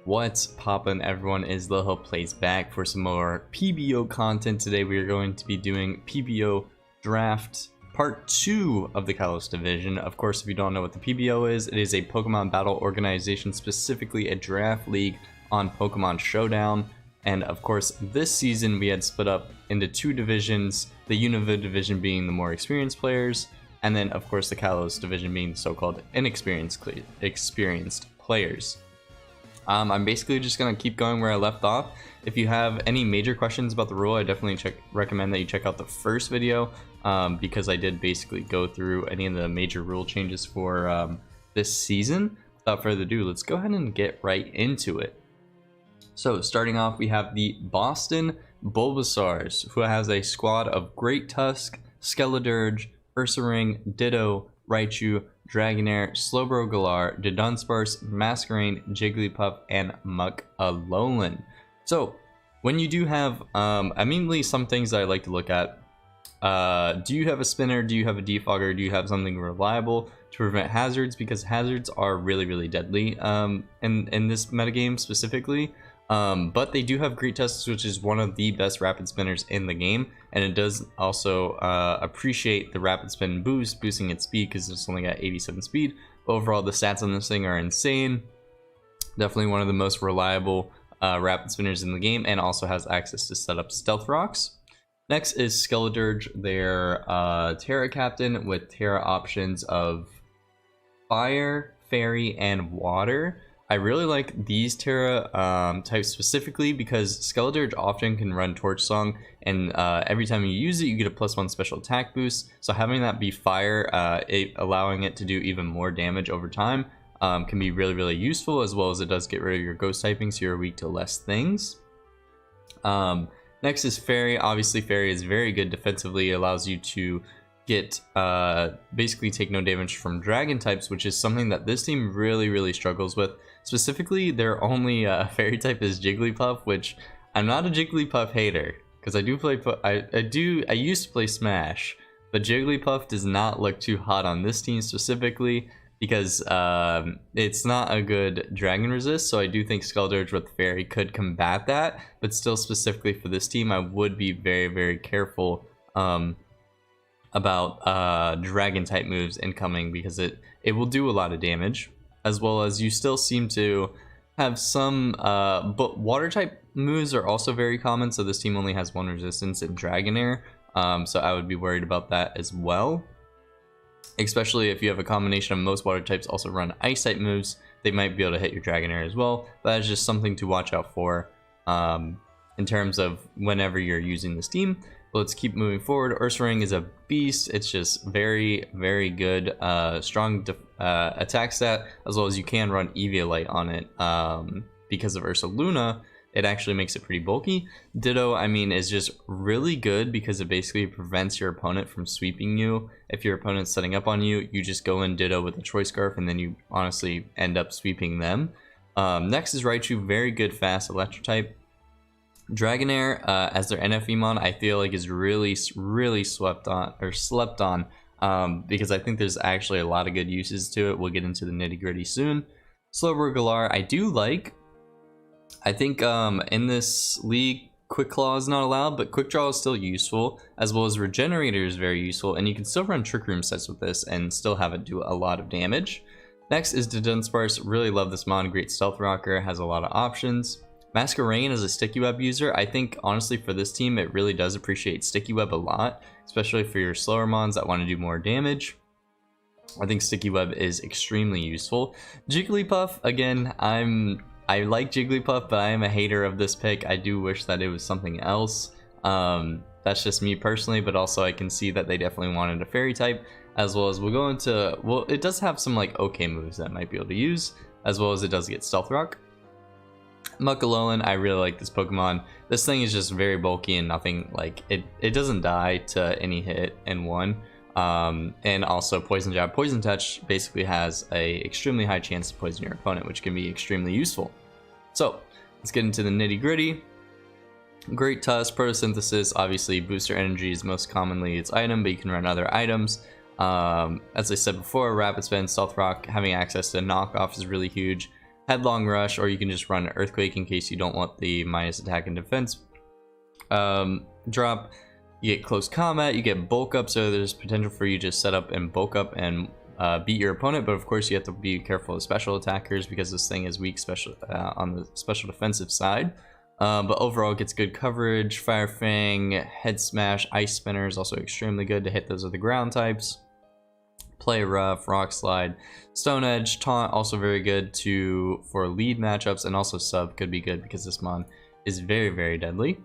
What's poppin', everyone? Is Lil Plays back for some more PBO content. Today we are going to be doing PBO Draft Part 2 of the Kalos Division. Of course, if you don't know what the PBO is, it is a Pokemon battle organization, specifically a draft league on Pokemon Showdown. And of course, this season we had split up into two divisions, the Unova division being the more experienced players, and then of course the Kalos division being the so-called inexperienced players. I'm basically just going to keep going where I left off. If you have any major questions about the rule, I definitely recommend that you check out the first video, because I did basically go through any of the major rule changes for this season. Without further ado, let's go ahead and get right into it. So starting off, we have the Boston Bulbasaurs, who has a squad of Great Tusk, Skeledirge, Ursaring, Ditto, Raichu, Dragonair, Slowbro Galar, Dunsparce, Masquerain, Jigglypuff, and Muck-a-Lowlin. So, when you do have, immediately some things that I like to look at. Do you have a spinner? Do you have a defogger? Do you have something reliable to prevent hazards? Because hazards are really, really deadly in this metagame specifically. But they do have Great Tusks, which is one of the best rapid spinners in the game, and it does also appreciate the rapid spin boost, boosting its speed because it's only got 87 speed. But overall, the stats on this thing are insane. Definitely one of the most reliable rapid spinners in the game, and also has access to set up stealth rocks. Next is Skeledirge, their Tera captain, with Tera options of Fire, Fairy, and Water. I really like these Tera types specifically because Skeledirge often can run Torch Song, and every time you use it, you get a +1 special attack boost. So having that be Fire, allowing it to do even more damage over time, can be really, really useful, as well as it does get rid of your Ghost typing, so you're weak to less things. Next is Fairy. Obviously, Fairy is very good defensively. It allows you to get basically take no damage from Dragon types, which is something that this team really, really struggles with. Specifically, their only Fairy type is Jigglypuff, which I'm not a Jigglypuff hater because I do play. I used to play Smash, but Jigglypuff does not look too hot on this team specifically because it's not a good Dragon resist. So I do think Skeledirge with Fairy could combat that, but still specifically for this team, I would be very, very careful about Dragon type moves incoming, because it will do a lot of damage, as well as you still seem to have some but Water type moves are also very common, so this team only has one resistance in Dragonair, so I would be worried about that as well, especially if you have a combination of most Water types also run Ice type moves. They might be able to hit your Dragonair as well, but that's just something to watch out for in terms of whenever you're using this team. Let's keep moving forward. Ursaring is a beast. It's just very, very good, strong attack stat, as well as you can run Eviolite on it. Because of Ursaluna, it actually makes it pretty bulky. Ditto, I mean, is just really good because it basically prevents your opponent from sweeping you. If your opponent's setting up on you, you just go in Ditto with a Choice Scarf, and then you honestly end up sweeping them. Next is Raichu, very good fast Electric type. Dragonair, as their NFEmon, I feel like is really, really slept on, because I think there's actually a lot of good uses to it. We'll get into the nitty gritty soon. Slowbro Galar, I do like. I think in this league, Quick Claw is not allowed, but Quick Draw is still useful, as well as Regenerator is very useful, and you can still run Trick Room sets with this and still have it do a lot of damage. Next is Dunsparce. Really love this mon, great stealth rocker, has a lot of options. Masquerain is a Sticky Web user. I think, honestly, for this team, it really does appreciate Sticky Web a lot, especially for your slower mons that want to do more damage. I think Sticky Web is extremely useful. Jigglypuff, again, I like Jigglypuff, but I am a hater of this pick. I do wish that it was something else. That's just me personally, but also I can see that they definitely wanted a Fairy type, as well as we'll go into, well, it does have some like okay moves that might be able to use, as well as it does get Stealth Rock. Muck-a-Lowlin, I really like this Pokemon. This thing is just very bulky and nothing, like, it doesn't die to any hit in one. And also Poison Jab. Poison Touch basically has a extremely high chance to poison your opponent, which can be extremely useful. So, let's get into the nitty gritty. Great Tusk, Photosynthesis, obviously Booster Energy is most commonly its item, but you can run other items. As I said before, Rapid Spin, Stealth Rock, having access to Knockoff is really huge. Headlong Rush, or you can just run Earthquake in case you don't want the minus attack and defense drop. You get Close Combat, you get Bulk Up, so there's potential for you to just set up and bulk up and beat your opponent, but of course you have to be careful of special attackers because this thing is weak special on the special defensive side. But overall it gets good coverage. Fire Fang, Head Smash, Ice Spinner is also extremely good to hit those other ground types. Play Rough, Rock Slide, Stone Edge, Taunt also very good for lead matchups, and also sub could be good because this mon is very deadly.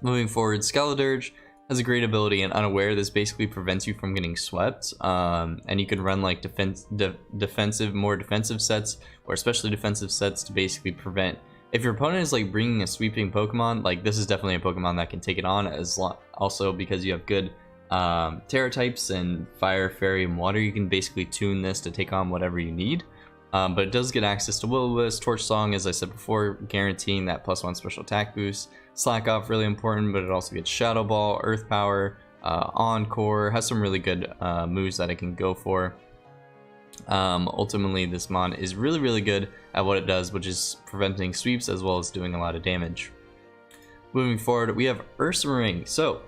Moving forward, Skeledirge has a great ability, and Unaware. This basically prevents you from getting swept, and you can run like more defensive sets, or especially defensive sets, to basically prevent. If your opponent is like bringing a sweeping Pokemon, like this is definitely a Pokemon that can take it on. Also because you have good Tera types and Fire, Fairy, and Water, you can basically tune this to take on whatever you need. But it does get access to Will-O-Wisp, Torch Song, as I said before, guaranteeing that +1 special attack boost. Slack Off, really important, but it also gets Shadow Ball, Earth Power, Encore, has some really good moves that it can go for. Ultimately, this mon is really good at what it does, which is preventing sweeps as well as doing a lot of damage. Moving forward, we have Ursaring. So,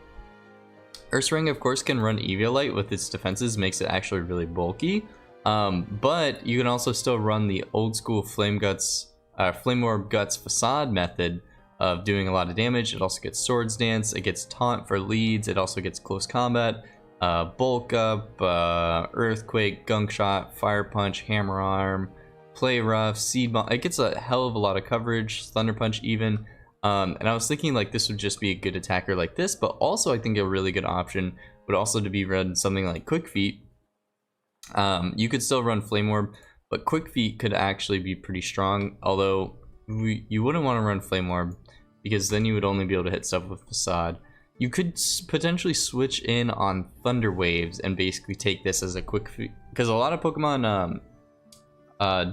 Ursaring, of course, can run Eviolite with its defenses, makes it actually really bulky. But you can also still run the old school Flame Orb Guts Facade method of doing a lot of damage. It also gets Swords Dance, it gets Taunt for leads, it also gets Close Combat, Bulk Up, Earthquake, Gunk Shot, Fire Punch, Hammer Arm, Play Rough, Seed Bomb. It gets a hell of a lot of coverage, Thunder Punch even. And I was thinking like this would just be a good attacker like this, but also I think a really good option would also to be run something like Quick Feet. You could still run Flame Orb, but Quick Feet could actually be pretty strong, although you wouldn't want to run Flame Orb because then you would only be able to hit stuff with Facade. You could potentially switch in on Thunder Waves and basically take this as a Quick Feet, because a lot of Pokemon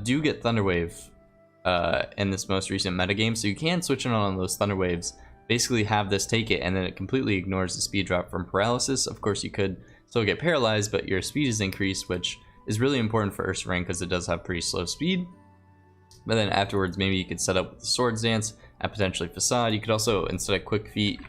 do get Thunder Wave in this most recent metagame, so you can switch in on those Thunder Waves, basically have this take it, and then it completely ignores the speed drop from Paralysis. Of course you could still get paralyzed, but your speed is increased, which is really important for Ursaring because it does have pretty slow speed. But then afterwards, maybe you could set up with the Swords Dance and potentially Facade. You could also, instead of Quick Feet,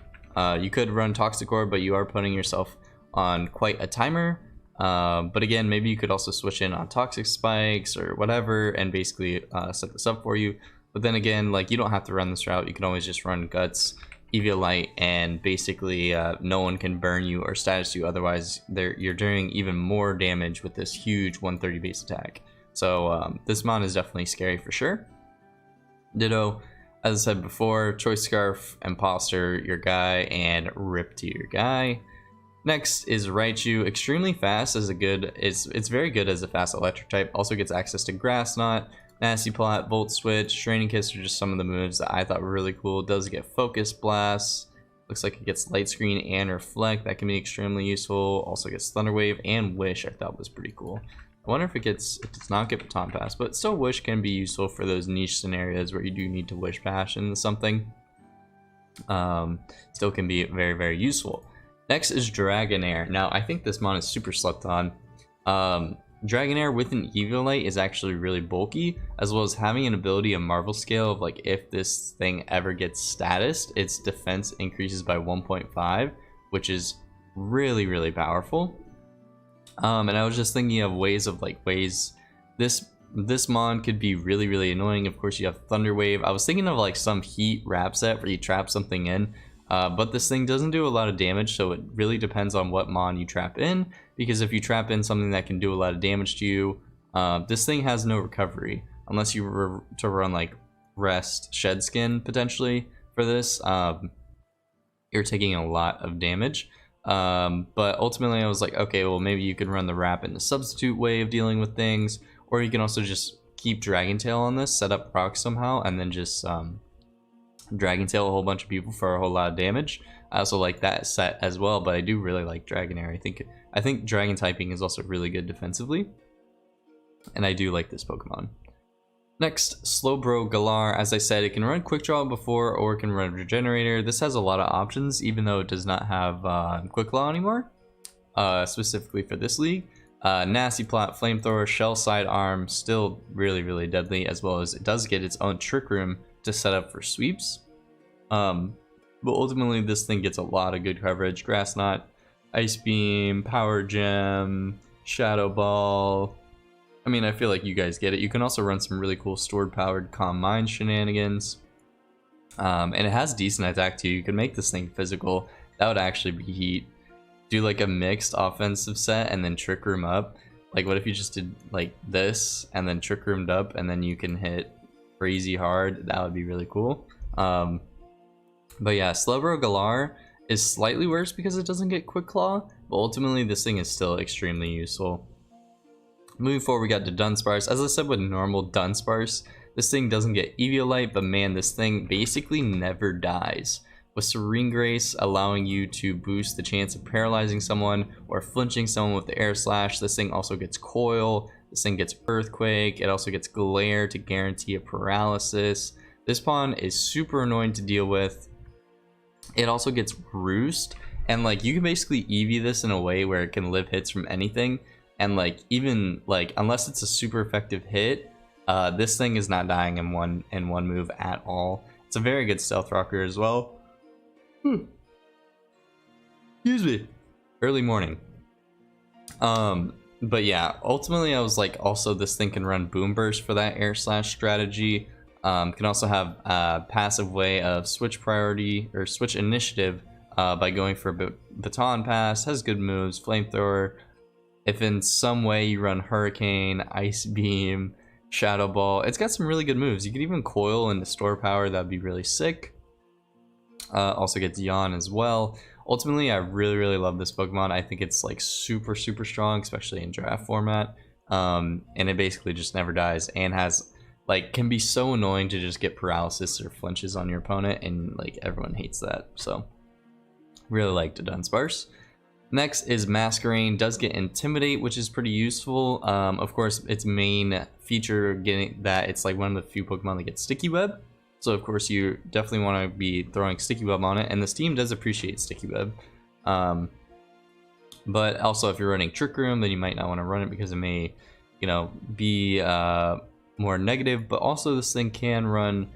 you could run Toxic Orb, but you are putting yourself on quite a timer. But again, maybe you could also switch in on Toxic Spikes or whatever and basically set this up for you. But then again, like, you don't have to run this route. You can always just run Guts, Eviolite, and basically no one can burn you or status you. Otherwise, you're doing even more damage with this huge 130 base attack. So this mon is definitely scary for sure. Ditto, as I said before, Choice Scarf, Imposter, your guy, and Rip to your guy. Next is Raichu, extremely fast as a good, it's very good as a fast electric type. Also gets access to Grass Knot, Nasty Plot, Volt Switch, Training Kiss are just some of the moves that I thought were really cool. It does get Focus Blast, looks like it gets Light Screen and Reflect, that can be extremely useful. Also gets Thunder Wave and Wish, I thought was pretty cool. I wonder if it does not get Baton Pass, but still Wish can be useful for those niche scenarios where you do need to Wish Passion into something. Still can be very useful. Next is Dragonair. Now, I think this mon is super slept on. Dragonair with an Eviolite is actually really bulky, as well as having an ability of Marvel Scale of like if this thing ever gets statused, its defense increases by 1.5, which is really powerful. And I was just thinking of ways this mon could be really annoying. Of course, you have Thunder Wave. I was thinking of like some Heat wrap set where you trap something in. But this thing doesn't do a lot of damage, so it really depends on what mon you trap in, because if you trap in something that can do a lot of damage to you, this thing has no recovery, unless you were to run like Rest, Shed Skin potentially for this. You're taking a lot of damage, but ultimately I was like, okay, well maybe you could run the wrap in the substitute way of dealing with things, or you can also just keep Dragon Tail on this, set up proc somehow, and then just Dragon Tail a whole bunch of people for a whole lot of damage. I also like that set as well, but I do really like Dragonair. I think Dragon typing is also really good defensively, and I do like this Pokemon. Next, Slowbro Galar. As I said, it can run Quick Draw before, or it can run Regenerator. This has a lot of options, even though it does not have Quick Claw anymore, specifically for this league. Nasty Plot, Flamethrower, Shell Sidearm, still really deadly, as well as it does get its own Trick Room to set up for sweeps. But ultimately this thing gets a lot of good coverage. Grass Knot, Ice Beam, Power Gem, Shadow Ball. I mean, I feel like you guys get it. You can also run some really cool stored powered Calm Mind shenanigans. And it has decent attack too. You can make this thing physical. That would actually be heat. Do like a mixed offensive set and then Trick Room up. Like what if you just did like this and then Trick Roomed up and then you can hit crazy hard? That would be really cool. But yeah, Slowbro Galar is slightly worse because it doesn't get Quick Claw, but ultimately this thing is still extremely useful. Moving forward, we got the Dunsparce. As I said with normal Dunsparce, this thing doesn't get Eviolite, but man, this thing basically never dies. With Serene Grace allowing you to boost the chance of paralyzing someone or flinching someone with the Air Slash, this thing also gets Coil, this thing gets Earthquake, it also gets Glare to guarantee a paralysis. This pawn is super annoying to deal with. It also gets Roost, and like you can basically Eevee this in a way where it can live hits from anything, and like even like unless it's a super effective hit, this thing is not dying in one move at all. It's a very good stealth rocker as well. Excuse me. Early morning. But yeah, ultimately I was like, also this thing can run Boom Burst for that Air Slash strategy. Can also have a passive way of switch priority or switch initiative by going for Baton Pass. Has good moves, Flamethrower. If in some way you run Hurricane, Ice Beam, Shadow Ball, it's got some really good moves. You could even Coil into Store Power, that'd be really sick. Also gets Yawn as well. Ultimately, I really love this Pokemon. I think it's like super strong, especially in draft format. And it basically just never dies and has like can be so annoying to just get paralysis or flinches on your opponent, and like everyone hates that. So really like the Dunsparce. Next is Masquerain. Does get Intimidate, which is pretty useful. Of course, its main feature getting that it's like one of the few Pokemon that get Sticky Web. So of course you definitely want to be throwing Sticky Web on it, and this team does appreciate Sticky Web. But also if you're running Trick Room, then you might not want to run it because it may, you know, be more negative. But also this thing can run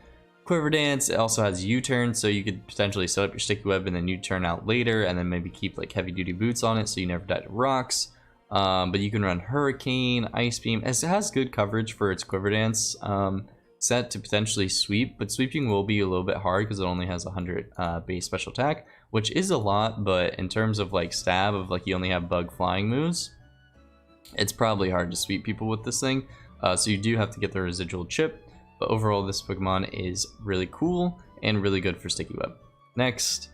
Quiver Dance. It also has U-turn, so you could potentially set up your Sticky Web and then U-turn out later, and then maybe keep like heavy duty boots on it so you never die to rocks. But you can run Hurricane, Ice Beam. It has good coverage for its Quiver Dance set to potentially sweep, but sweeping will be a little bit hard because it only has 100 base special attack, which is a lot, but in terms of like stab of like you only have bug flying moves, it's probably hard to sweep people with this thing. So you do have to get the residual chip, but overall this Pokemon is really cool and really good for Sticky Web. Next,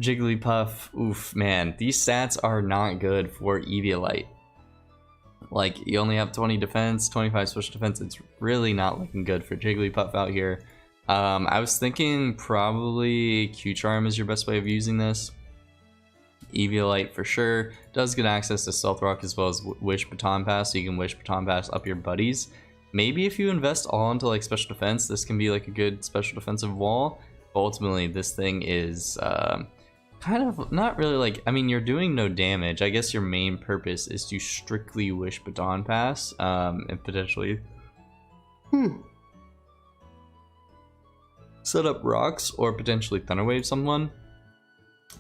Jigglypuff. Oof, man, these stats are not good for Eviolite. Like, you only have 20 defense, 25 special defense. It's really not looking good for Jigglypuff out here. I was thinking probably Q-Charm is your best way of using this. Eviolite for sure. Does get access to Stealth Rock as well as Wish Baton Pass, so you can Wish Baton Pass up your buddies. Maybe if you invest all into like special defense, this can be like a good special defensive wall. But ultimately, this thing is kind of not really like, I mean, you're doing no damage. I guess your main purpose is to strictly Wish Baton Pass and potentially set up rocks or potentially Thunder Wave someone.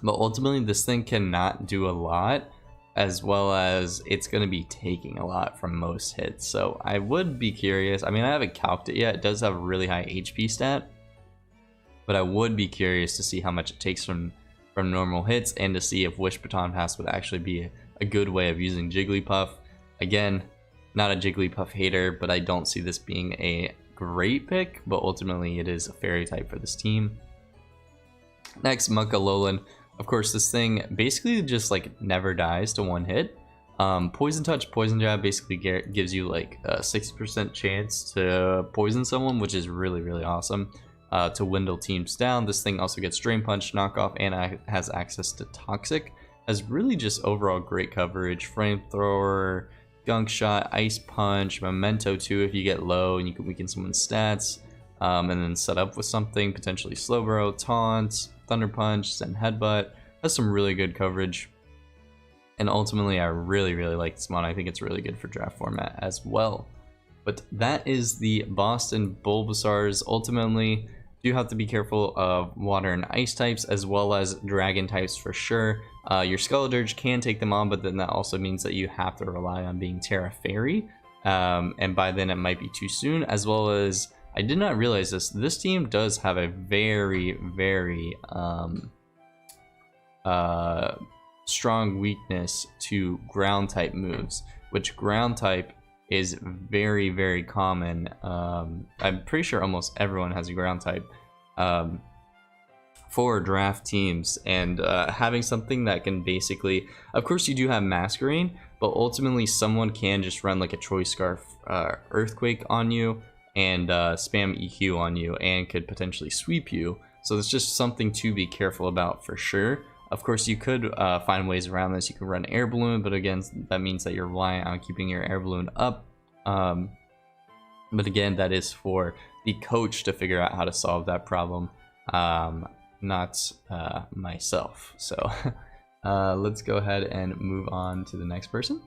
But ultimately, this thing cannot do a lot, as well as it's going to be taking a lot from most hits. So I would be curious. I mean, I haven't calced it yet. It does have a really high HP stat, but I would be curious to see how much it takes from normal hits and to see if Wish Baton Pass would actually be a good way of using Jigglypuff. Again, not a Jigglypuff hater, but I don't see this being a great pick, but ultimately it is a fairy type for this team. Next, Munkalolan. Of course, this thing basically just like never dies to one hit. Poison Touch, Poison Jab basically gives you like a 60% chance to poison someone, which is really awesome. To Windle teams down. This thing also gets Drain Punch, Knockoff, and has access to Toxic. Has really just overall great coverage. Flamethrower, Gunk Shot, Ice Punch, Memento too if you get low and you can weaken someone's stats. And then set up with something, potentially Slowbro, Taunt, Thunder Punch, Zen Headbutt. Has some really good coverage. And ultimately, I really like this mod. I think it's really good for draft format as well. But that is the Boston Bulbasaurs. Ultimately, you have to be careful of water and ice types, as well as dragon types for sure. Your Skeledirge can take them on, but then that also means that you have to rely on being Tera Fairy. And by then it might be too soon, as well as, I did not realize this team does have a very strong weakness to ground type moves, which ground type is very common. I'm pretty sure almost everyone has a ground type for draft teams, and having something that can basically, of course you do have Masquerain, but ultimately someone can just run like a Choice Scarf Earthquake on you and spam EQ on you and could potentially sweep you. So it's just something to be careful about for sure. Of course, you could find ways around this. You can run Air Balloon, but again, that means that you're reliant on keeping your Air Balloon up. But again, that is for the coach to figure out how to solve that problem, not myself. So let's go ahead and move on to the next person.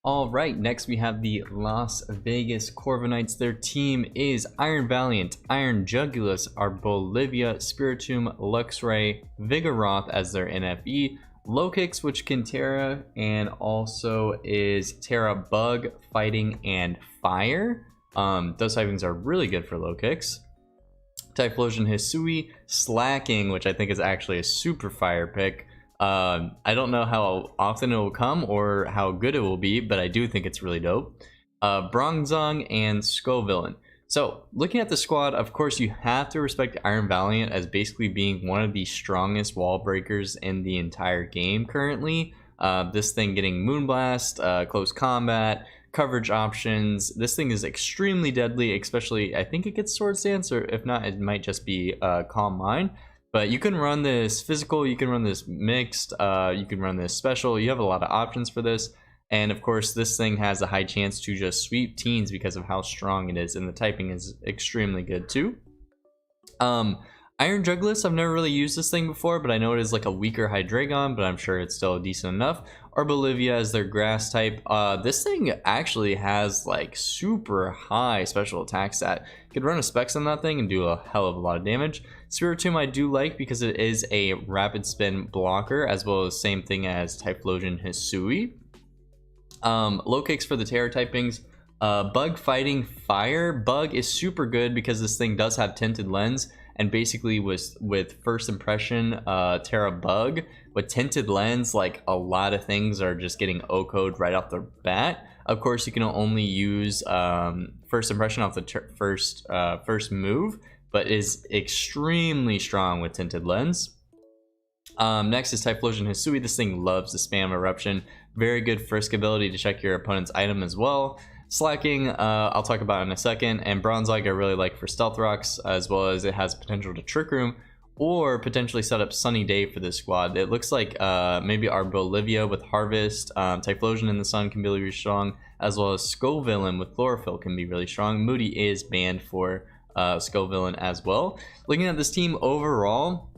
All right, next we have the Las Vegas Corviknights. Their team is Iron Valiant, Iron Jugulis, Arbolivia, Spiritomb, Luxray, Vigoroth as their NFE, Lokix, which can Tera, and also is Tera Bug, Fighting, and Fire. Those typings are really good for Lokix. Typhlosion, Hisui, Slacking, which I think is actually a super fire pick. I don't know how often it will come or how good it will be, but I do think it's really dope. Bronzong and Scovillain. So looking at the squad, of course you have to respect Iron Valiant as basically being one of the strongest wall breakers in the entire game currently. This thing getting Moonblast, close combat, coverage options. This thing is extremely deadly, especially I think it gets Swords Dance, or if not, it might just be Calm Mind. But you can run this physical, you can run this mixed, you can run this special. You have a lot of options for this. And of course, this thing has a high chance to just sweep teens because of how strong it is. And the typing is extremely good too. Iron Jugulis, I've never really used this thing before, but I know it is like a weaker Hydreigon, but I'm sure it's still decent enough. Arbolivia is their grass type. This thing actually has like super high special attack stat. You could run a Specs on that thing and do a hell of a lot of damage. Spiritomb I do like because it is a rapid spin blocker, as well as same thing as Typhlosion Hisui. Lokix for the Tera typings. Bug, Fighting, Fire. Bug is super good because this thing does have Tinted Lens, and basically with First Impression Tera Bug with Tinted Lens, like a lot of things are just getting O-code right off the bat. Of course, you can only use First Impression off the first move, but is extremely strong with Tinted Lens. Next is Typhlosion Hisui. This thing loves the spam Eruption. Very good Frisk ability to check your opponent's item as well. Slacking, I'll talk about in a second. And Bronzong I really like for Stealth Rocks, as well as it has potential to Trick Room, or potentially set up Sunny Day for this squad. It looks like maybe Arbolivia with Harvest, Typhlosion in the Sun can be really strong, as well as Scovillain with Chlorophyll can be really strong. Moody is banned for Scovillain as well. Looking at this team overall,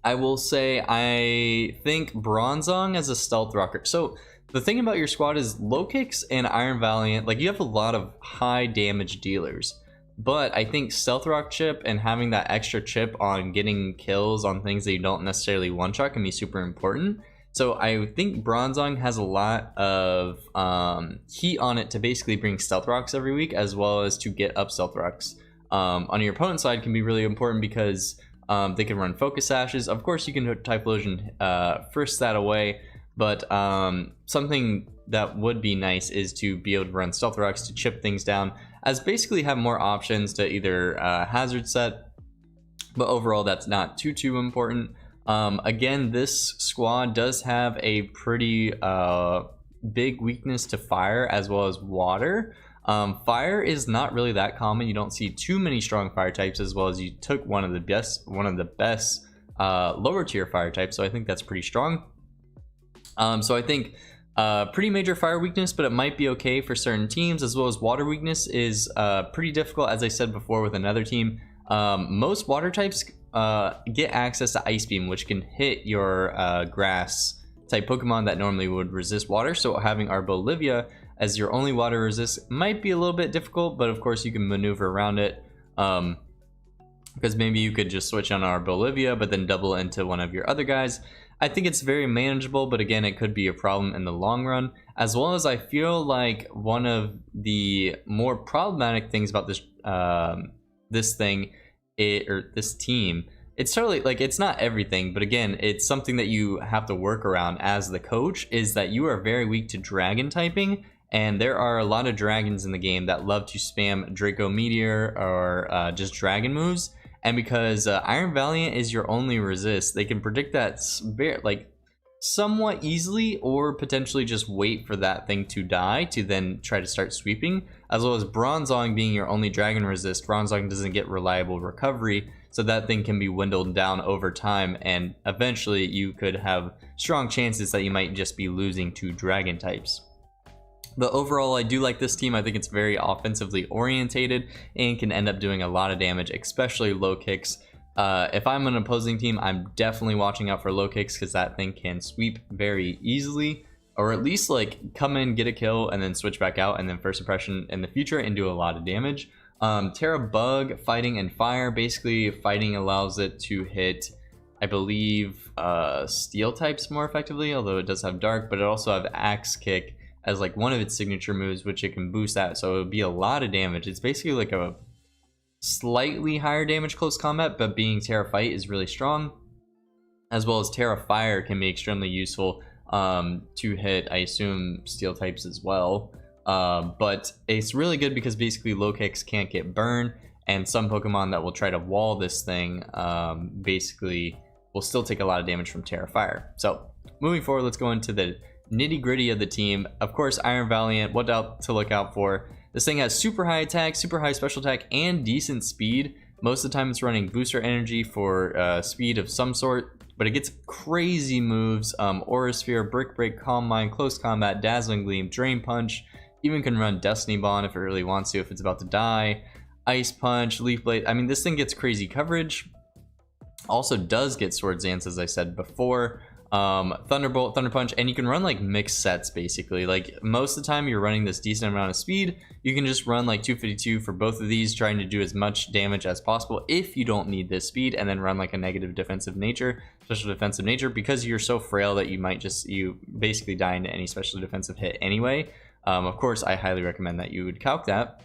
I will say I think Bronzong as a Stealth Rocker. So the thing about your squad is Lokix and Iron Valiant, like you have a lot of high damage dealers, but I think Stealth Rock chip and having that extra chip on getting kills on things that you don't necessarily one-shot can be super important. So I think Bronzong has a lot of heat on it to basically bring Stealth Rocks every week, as well as to get up Stealth Rocks. On your opponent's side can be really important because they can run Focus Sashes. Of course, you can Typhlosion first that away, but something that would be nice is to be able to run Stealth Rocks to chip things down, as basically have more options to either hazard set, but overall that's not too important. Again, this squad does have a pretty big weakness to fire as well as water. Fire is not really that common. You don't see too many strong fire types, as well as you took one of the best lower tier fire types, so I think that's pretty strong. So I think pretty major fire weakness, but it might be okay for certain teams, as well as water weakness is pretty difficult, as I said before with another team. Most water types get access to Ice Beam, which can hit your grass type Pokemon that normally would resist water, so having our Bolivia as your only water resist might be a little bit difficult, but of course you can maneuver around it. Because maybe you could just switch on our Bolivia but then double into one of your other guys. I think it's very manageable, but again, it could be a problem in the long run. As well as I feel like one of the more problematic things about this this team, it's totally like, it's not everything, but again, it's something that you have to work around as the coach, is that you are very weak to dragon typing. And there are a lot of dragons in the game that love to spam Draco Meteor or just dragon moves. And because Iron Valiant is your only resist, they can predict that somewhat easily, or potentially just wait for that thing to die to then try to start sweeping. As well as Bronzong being your only dragon resist, Bronzong doesn't get reliable recovery, so that thing can be dwindled down over time, and eventually you could have strong chances that you might just be losing to dragon types. But overall, I do like this team. I think it's very offensively orientated and can end up doing a lot of damage, especially low kicks. If I'm an opposing team, I'm definitely watching out for low kicks, because that thing can sweep very easily, or at least like come in, get a kill, and then switch back out, and then first impression in the future and do a lot of damage. Tera Bug, Fighting, and Fire. Basically, Fighting allows it to hit, I believe, Steel types more effectively, although it does have Dark, but it also have Axe Kick as like one of its signature moves, which it can boost that, so it would be a lot of damage. It's basically like a slightly higher damage close combat, but being Tera Fight is really strong. As well as Tera Fire can be extremely useful to hit, I assume, Steel types as well. But it's really good because basically low kicks can't get burned, and some Pokemon that will try to wall this thing basically will still take a lot of damage from Tera Fire. So moving forward, let's go into the nitty gritty of the team. Of course, Iron Valiant, what to look out for. This thing has super high attack, super high special attack, and decent speed. Most of the time it's running booster energy for speed of some sort, but it gets crazy moves. Aura Sphere, Brick Break, Calm Mind, Close Combat, Dazzling Gleam, Drain Punch, even can run Destiny Bond if it really wants to, if it's about to die. Ice Punch, Leaf Blade. I mean, this thing gets crazy coverage. Also does get Swords Dance, as I said before. Thunderbolt, Thunder Punch, and you can run like mixed sets basically. Like most of the time you're running this decent amount of speed, you can just run like 252 for both of these, trying to do as much damage as possible if you don't need this speed, and then run like a negative defensive nature, special defensive nature, because you're so frail that you basically die into any special defensive hit anyway. Of course, I highly recommend that you would calc that.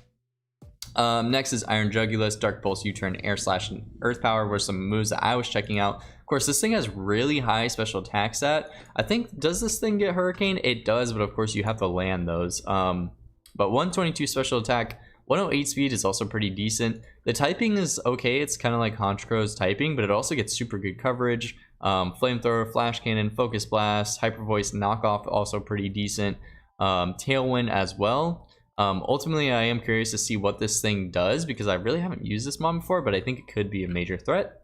Next is Iron Jugulus, Dark Pulse, U-Turn, Air Slash, and Earth Power were some moves that I was checking out. Of course, this thing has really high special attack stat. I think, does this thing get Hurricane? It does, but of course you have to land those. But 122 special attack, 108 speed is also pretty decent. The typing is okay, it's kind of like Honchkro's typing, but it also gets super good coverage. Flamethrower, Flash Cannon, Focus Blast, Hyper Voice, Knockoff, also pretty decent. Tailwind as well. Ultimately, I am curious to see what this thing does, because I really haven't used this mod before, but I think it could be a major threat.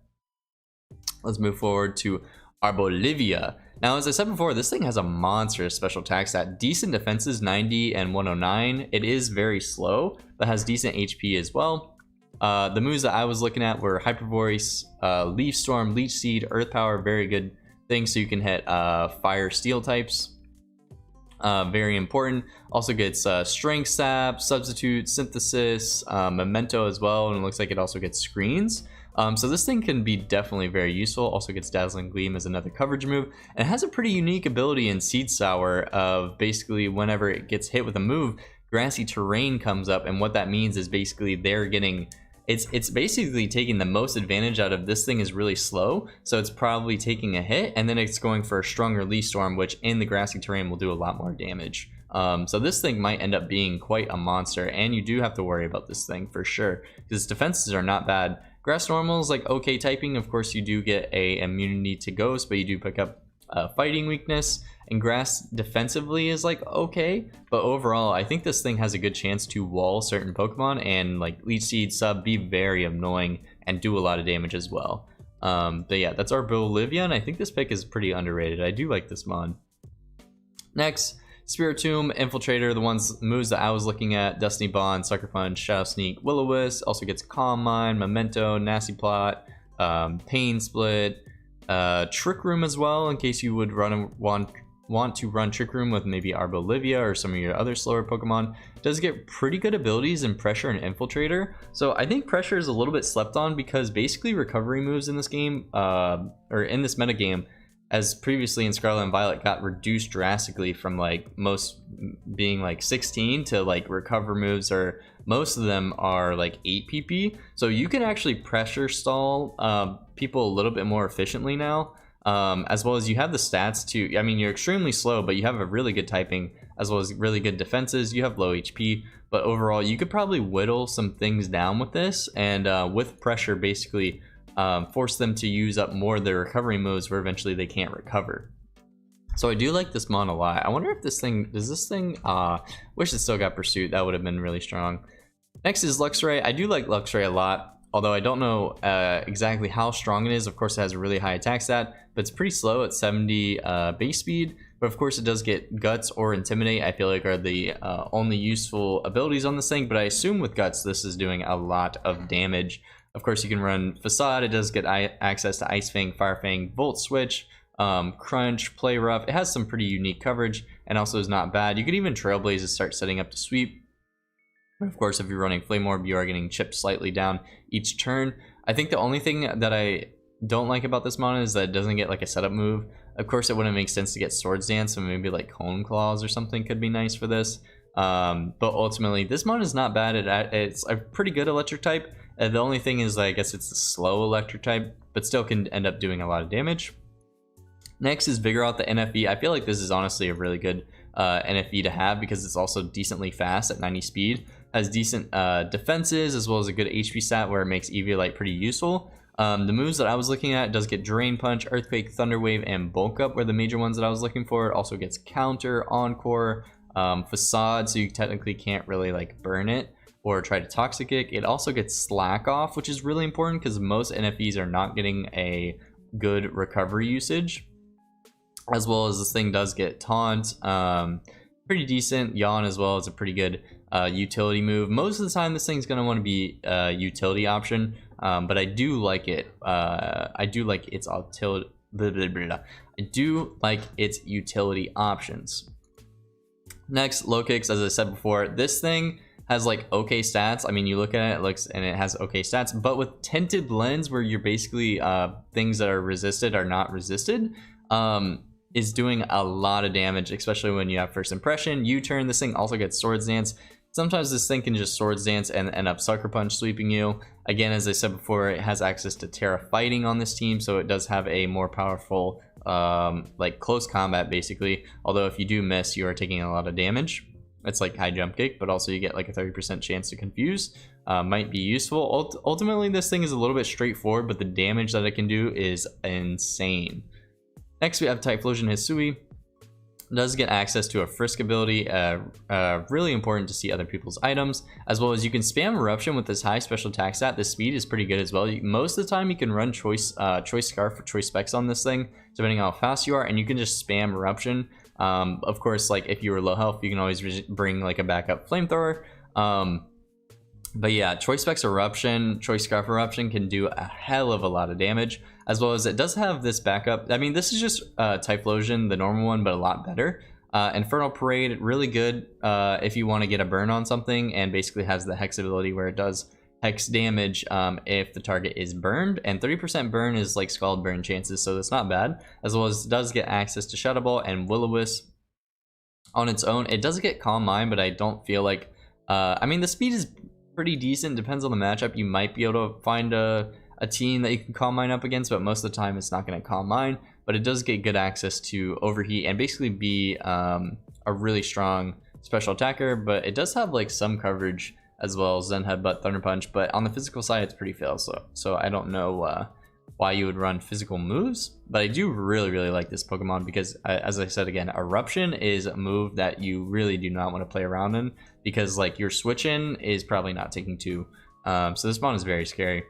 Let's move forward to our Bolivia. Now, as I said before, this thing has a monstrous special attack stat. Decent defenses, 90 and 109. It is very slow, but has decent HP as well. The moves that I was looking at were Hyper Voice, Leaf Storm, Leech Seed, Earth Power, very good things, so you can hit Fire, Steel types. Very important. Also gets Strength Sap, Substitute, Synthesis, Memento as well, and it looks like it also gets Screens. So this thing can be definitely very useful. Also gets Dazzling Gleam as another coverage move, and it has a pretty unique ability in Seed Sour of basically whenever it gets hit with a move, grassy terrain comes up, and what that means is basically they're getting, it's basically taking the most advantage out of this thing is really slow, so it's probably taking a hit, and then it's going for a stronger Leaf Storm, which in the grassy terrain will do a lot more damage. So this thing might end up being quite a monster, and you do have to worry about this thing for sure, because its defenses are not bad. Grass normal is like okay typing. Of course, you do get a immunity to ghost, but you do pick up fighting weakness. And grass defensively is like okay, but overall, I think this thing has a good chance to wall certain Pokemon, and like Leech Seed, Sub, be very annoying and do a lot of damage as well. But yeah, that's our Bolivia, and I think this pick is pretty underrated. I do like this mod. Next, Spiritomb, Infiltrator, the moves that I was looking at: Destiny Bond, Sucker Punch, Shadow Sneak, Will-O-Wisp. Also gets Calm Mind, Memento, Nasty Plot, Pain Split, Trick Room as well, in case you would want want to run Trick Room with maybe Arbolivia or some of your other slower Pokemon, does get pretty good abilities in Pressure and Infiltrator. So I think Pressure is a little bit slept on because basically recovery moves in this game, or in this metagame, as previously in Scarlet and Violet, got reduced drastically from like most being like 16 to like recover moves, or most of them are like 8 PP. So you can actually pressure stall people a little bit more efficiently now. As well as you have the stats to, I mean, you're extremely slow, but you have a really good typing, as well as really good defenses. You have low HP, but overall you could probably whittle some things down with this, and with pressure basically force them to use up more of their recovery moves where eventually they can't recover. So I do like this mon a lot. I wonder if this thing, does this thing, wish it still got Pursuit. That would have been really strong. Next is Luxray. I do like Luxray a lot, although I don't know exactly how strong it is. Of course, it has a really high attack stat, but it's pretty slow at 70 base speed. But of course, it does get Guts or Intimidate, I feel like are the only useful abilities on this thing. But I assume with Guts, this is doing a lot of damage. Of course, you can run Facade. It does get access to Ice Fang, Fire Fang, Volt Switch, Crunch, Play Rough. It has some pretty unique coverage and also is not bad. You could even Trailblaze to start setting up to sweep. But of course, if you're running Flame Orb, you are getting chipped slightly down each turn. I think the only thing that I don't like about this mon is that it doesn't get like a setup move. Of course, it wouldn't make sense to get Swords Dance, so maybe like Cone Claws or something could be nice for this. But ultimately, this mon is not bad. It's a pretty good electric type. The only thing is, I guess it's a slow electric type, but still can end up doing a lot of damage. Next is Vigoroth, the NFE. I feel like this is honestly a really good NFE to have because it's also decently fast at 90 speed. Has decent defenses as well as a good HP stat where it makes Eviolite pretty useful. The moves that I was looking at does get Drain Punch, Earthquake, Thunder Wave, and Bulk Up were the major ones that I was looking for. It also gets Counter, Encore, Facade, so you technically can't really like burn it or try to Toxic Kick. It also gets Slack Off, which is really important because most NFEs are not getting a good recovery usage. As well as this thing does get Taunt, pretty decent. Yawn as well is a pretty good utility move. Most of the time this thing's going to want to be a utility option, but I do like it. I do like its utility. I do like its utility options. Next, Low Kicks. As I said before, this thing has like okay stats. I mean, you look at it, it looks, and it has okay stats, but with Tinted Lens, where you're basically things that are resisted are not resisted, is doing a lot of damage, especially when you have First Impression. U-turn. This thing also gets Swords Dance. Sometimes this thing can just Swords Dance and end up Sucker Punch sweeping you. Again, as I said before, it has access to Tera Fighting on this team, so it does have a more powerful like close combat basically. Although if you do miss, you are taking a lot of damage. It's like high jump kick, but also you get like a 30% chance to confuse. Might be useful. Ultimately, this thing is a little bit straightforward, but the damage that it can do is insane. Next, we have Typhlosion Hisui. It does get access to a Frisk ability, really important to see other people's items, as well as you can spam Eruption with this high special attack stat. The speed is pretty good as well. Most of the time, you can run Choice Scarf or Choice Specs on this thing, depending on how fast you are, and you can just spam Eruption. Of course, like if you were low health, you can always bring like a backup Flamethrower. But yeah, Choice Specs Eruption, Choice Scarf Eruption can do a hell of a lot of damage, as well as it does have this backup. I mean, this is just Typhlosion, the normal one, but a lot better. Infernal Parade, really good if you want to get a burn on something, and basically has the Hex ability where it does Hex damage if the target is burned, and 30% burn is like Scald burn chances, so that's not bad. As well as it does get access to Shadow Ball and Will-O-Wisp on its own. It does get Calm Mind, but I don't feel like... I mean, the speed is pretty decent, depends on the matchup. You might be able to find a team that you can Calm Mind up against, but most of the time it's not going to Calm Mind. But it does get good access to Overheat and basically be a really strong special attacker, but it does have like some coverage as well as Zen Headbutt, Thunder Punch, but on the physical side it's pretty fail slow. So I don't know why you would run physical moves, but I do really like this Pokemon because, as I said again, Eruption is a move that you really do not want to play around in, because like your switch in is probably not taking two. So this Pokemon is very scary.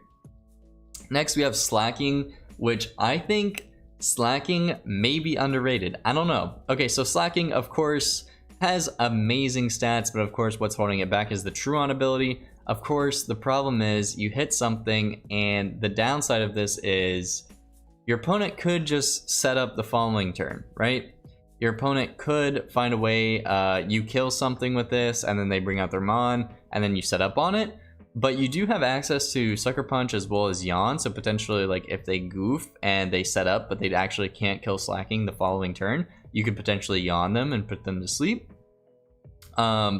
Next we have Slacking, which I think Slacking may be underrated. I don't know. Okay, so Slacking, of course, has amazing stats, but of course what's holding it back is the Truon ability. Of course, the problem is you hit something, and the downside of this is your opponent could just set up the following turn, right? your opponent could find a way, you kill something with this, and then they bring out their Mon, and then you set up on it. But you do have access to Sucker Punch as well as Yawn, so potentially, like, if they goof and they set up, but they actually can't kill Slacking the following turn, you could potentially Yawn them and put them to sleep. I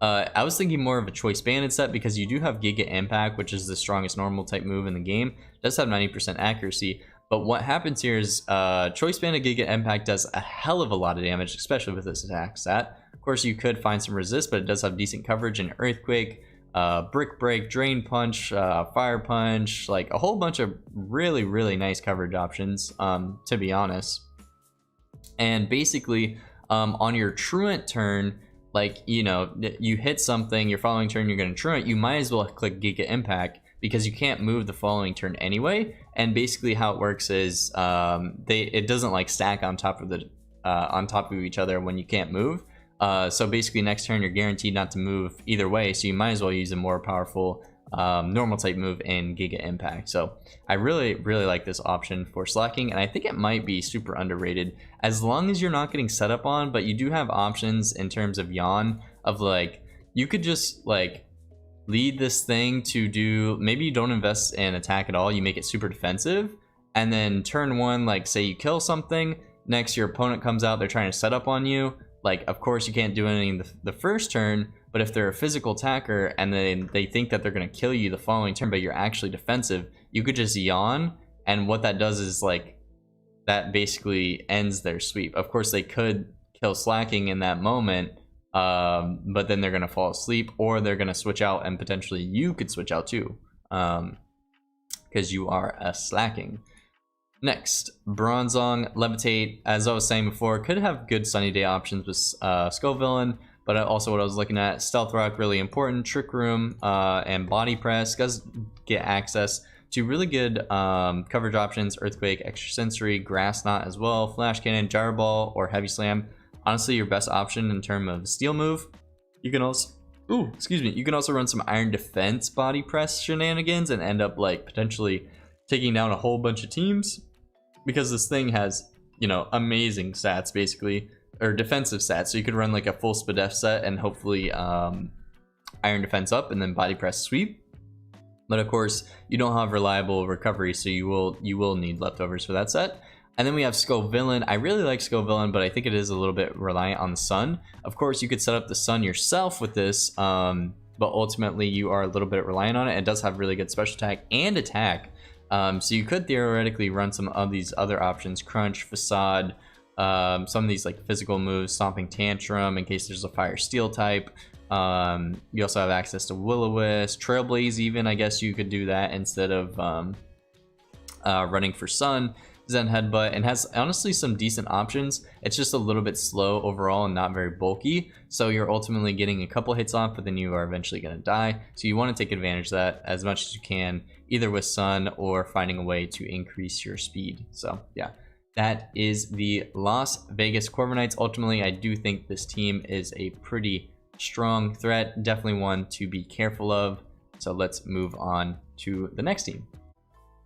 was thinking more of a Choice Banded set, because you do have Giga Impact, which is the strongest normal type move in the game. It does have 90% accuracy, but what happens here is Choice Banded Giga Impact does a hell of a lot of damage, especially with this attack stat. Of course, you could find some resist, but it does have decent coverage in Earthquake, Brick Break, Drain Punch, Fire Punch, like a whole bunch of really nice coverage options, to be honest. And basically, on your Truant turn, like, you know, you hit something, your following turn you're going to Truant, you might as well click Giga Impact, because you can't move the following turn anyway. And basically how it works is it doesn't like stack on top of each other when you can't move. So basically next turn you're guaranteed not to move either way, so you might as well use a more powerful normal type move in Giga Impact. So I really like this option for Slacking, and I think it might be super underrated as long as you're not getting set up on. But you do have options in terms of Yawn, of like, you could just like lead this thing to do, maybe you don't invest in attack at all, you make it super defensive, and then turn one, like say you kill something, next your opponent comes out, they're trying to set up on you. Like, of course you can't do anything the first turn, but if they're a physical attacker and then they think that they're going to kill you the following turn, but you're actually defensive, you could just Yawn, and what that does is like, that basically ends their sweep. Of course they could kill Slacking in that moment, but then they're going to fall asleep, or they're going to switch out, and potentially you could switch out too, because you are a Slacking. Next, Bronzong, Levitate, as I was saying before, could have good Sunny Day options with Skull Villain, but also what I was looking at, Stealth Rock, really important, Trick Room, and Body Press does get access to really good coverage options, Earthquake, Extrasensory, Grass Knot as well, Flash Cannon, Gyro Ball, or Heavy Slam. Honestly, your best option in terms of Steel move. You can also, you can also run some Iron Defense Body Press shenanigans and end up like potentially taking down a whole bunch of teams, because this thing has, you know, amazing stats basically, or defensive stats. So you could run like a full Spadef set and hopefully Iron Defense up and then Body Press sweep. But of course you don't have reliable recovery, so you will need leftovers for that set. And then we have Skull Villain. I really like Skull Villain, but I think it is a little bit reliant on the Sun. Of course you could set up the Sun yourself with this, but ultimately you are a little bit reliant on it. It does have really good special attack and attack. So you could theoretically run some of these other options, Crunch, Facade, some of these like physical moves, Stomping Tantrum in case there's a Fire Steel type. You also have access to Will-O-Wisp, Trailblaze even, I guess you could do that instead of running for Sun. Zen Headbutt, and has honestly some decent options. It's just a little bit slow overall and not very bulky, so you're ultimately getting a couple hits off, but then you are eventually going to die. So you want to take advantage of that as much as you can, either with Sun or finding a way to increase your speed. So yeah, that is the Las Vegas Corviknights. Ultimately, I do think this team is a pretty strong threat, definitely one to be careful of. So let's move on to the next team.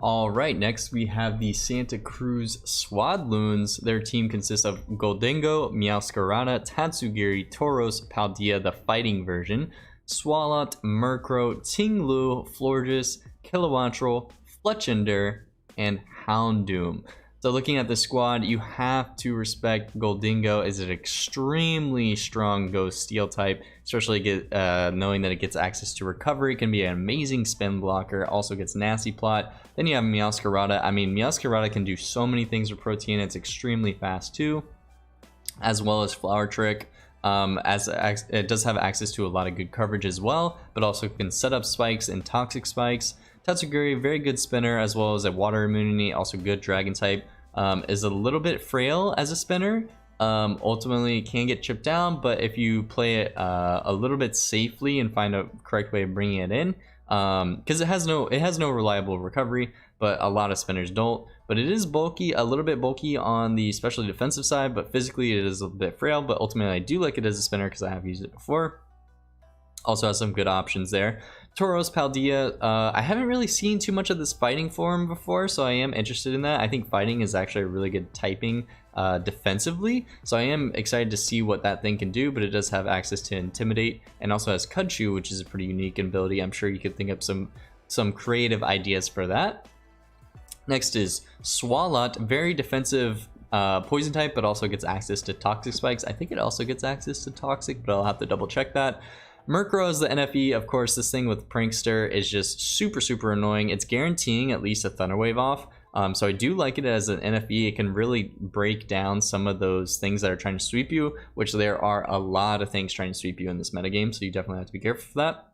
All right, next we have the Santa Cruz Swadloons. Their team consists of Goldingo, Meowscarada, Tatsugiri, Tauros, Paldea, the fighting version, Swalot, Murkrow, Tinglu, Florges, Kilowattrel, Fletchender, and Houndoom. So looking at the squad, you have to respect Goldingo is an extremely strong Ghost Steel type, especially knowing that it gets access to recovery. It can be an amazing spin blocker, also gets Nasty Plot. Then you have Meowscarada. I mean, Meowscarada can do so many things with Protein. It's extremely fast too, as well as Flower Trick. It does have access to a lot of good coverage as well, but also can set up spikes and toxic spikes. Tatsugiri, very good spinner, as well as a water immunity, also good dragon type. Is a little bit frail as a spinner. Ultimately can get chipped down, but if you play it a little bit safely and find a correct way of bringing it in, because it has no reliable recovery, but a lot of spinners don't. But it is bulky, a little bit bulky on the especially defensive side, but physically it is a bit frail. But ultimately I do like it as a spinner because I have used it before. Also has some good options there. Tauros Paldea, I haven't really seen too much of this fighting form before, so I am interested in that. I think fighting is actually a really good typing defensively, so I am excited to see what that thing can do, but it does have access to Intimidate, and also has Kudshu, which is a pretty unique ability. I'm sure you could think of some creative ideas for that. Next is Swalot, very defensive poison type, but also gets access to Toxic Spikes. I think it also gets access to Toxic, but I'll have to double check that. Murkrow is the NFE. Of course, this thing with Prankster is just super annoying. It's guaranteeing at least a Thunder Wave off. So I do like it as an NFE. It can really break down some of those things that are trying to sweep you, which there are a lot of things trying to sweep you in this metagame, so you definitely have to be careful for that.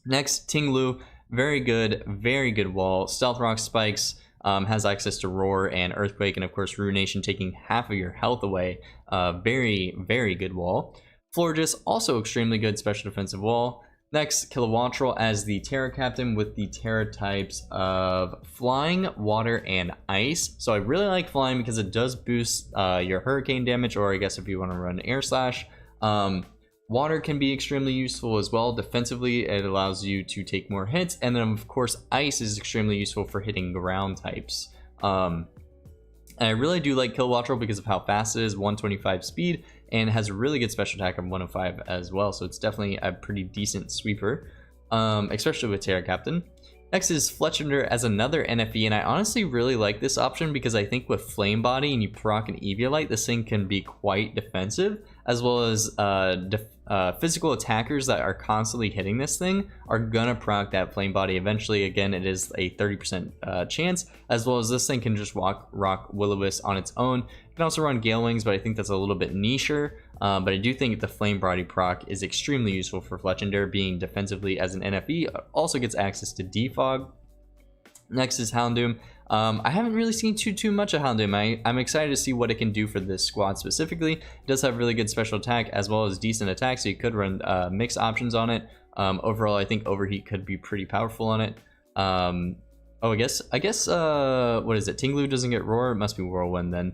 Next, Tinglu, very good wall. Stealth Rock Spikes, has access to Roar and Earthquake, and of course Ruination taking half of your health away. Very good wall. Florges, also extremely good special defensive wall. Next, Kilowattrel as the Tera captain with the Tera types of Flying, Water, and Ice. So I really like Flying because it does boost your Hurricane damage, or I guess if you want to run Air Slash. Water can be extremely useful as well. Defensively, it allows you to take more hits. And then, of course, Ice is extremely useful for hitting ground types. And I really do like Kilowattrel because of how fast it is, 125 speed, and has a really good special attack of 105 as well. So it's definitely a pretty decent sweeper, especially with Tera Captain. Next is Fletchinder as another NFE, and I honestly really like this option because I think with Flame Body and you proc an Eviolite, this thing can be quite defensive, as well as physical attackers that are constantly hitting this thing are gonna proc that Flame Body eventually. Again, it is a 30% chance, as well as this thing can just rock Will-O-Wisp on its own. You can also run Gale Wings, but I think that's a little bit nicher. But I do think the Flame Body proc is extremely useful for Fletchinder, being defensively as an NFE. Also gets access to Defog. Next is Houndoom. I haven't really seen too much of Houndoom. I'm excited to see what it can do for this squad specifically. It does have really good special attack as well as decent attack, so you could run mix options on it. Overall, I think Overheat could be pretty powerful on it. Oh, I guess what is it? Tinglu doesn't get Roar. It must be Whirlwind then.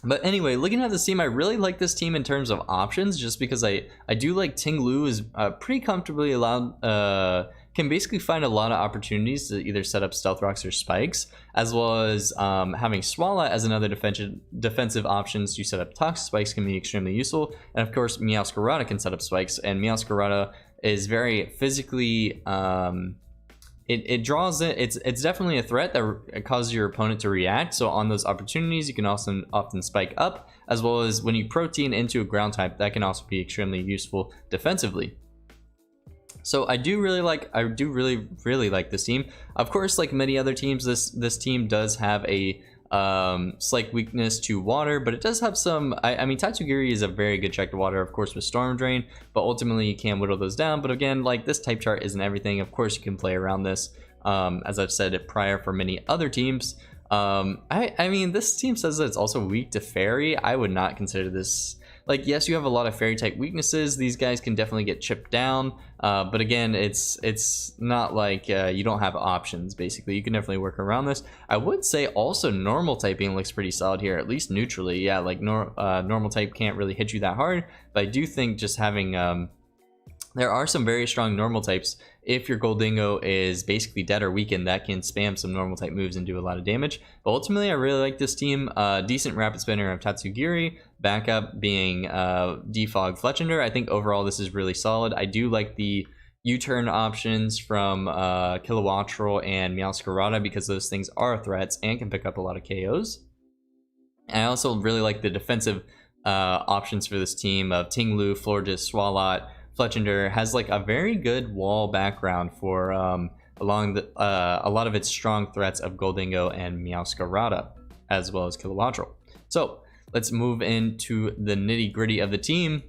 But anyway, looking at this team, I really like this team in terms of options, just because I do like Tinglu is pretty comfortably allowed, can basically find a lot of opportunities to either set up Stealth Rocks or Spikes, as well as having Swalot as another defensive options to set up Toxic Spikes can be extremely useful. And of course, Meowscarada can set up Spikes, and Meowscarada is very physically, it draws it. It's definitely a threat that causes your opponent to react. So on those opportunities, you can also often spike up, as well as when you protein into a ground type, that can also be extremely useful defensively. So I do really like this team. Of course, like many other teams, this team does have a slight weakness to water, but it does have some. I mean, Tatsugiri is a very good check to water, of course, with Storm Drain, but ultimately you can whittle those down. But again, like, this type chart isn't everything. Of course, you can play around this, as I've said it prior for many other teams. I mean, this team says that it's also weak to Fairy. I would not consider this. Like, yes, you have a lot of Fairy type weaknesses. These guys can definitely get chipped down, but again, it's not like you don't have options. Basically, you can definitely work around this. I would say also normal typing looks pretty solid here, at least neutrally. Yeah, like normal type can't really hit you that hard, but I do think just having there are some very strong normal types. If your Goldingo is basically dead or weakened, that can spam some normal type moves and do a lot of damage. But ultimately, I really like this team. Decent Rapid Spinner of Tatsugiri, backup being Defog Fletchinder. I think overall this is really solid. I do like the U-turn options from Kilowattrel and Meowscarada because those things are threats and can pick up a lot of KOs. And I also really like the defensive options for this team of Tinglu, Florges, Swalot. Fletchinder has like a very good wall background for along the a lot of its strong threats of Goldingo and Meowscarada, as well as Kilowattrel. So let's move into the nitty gritty of the team.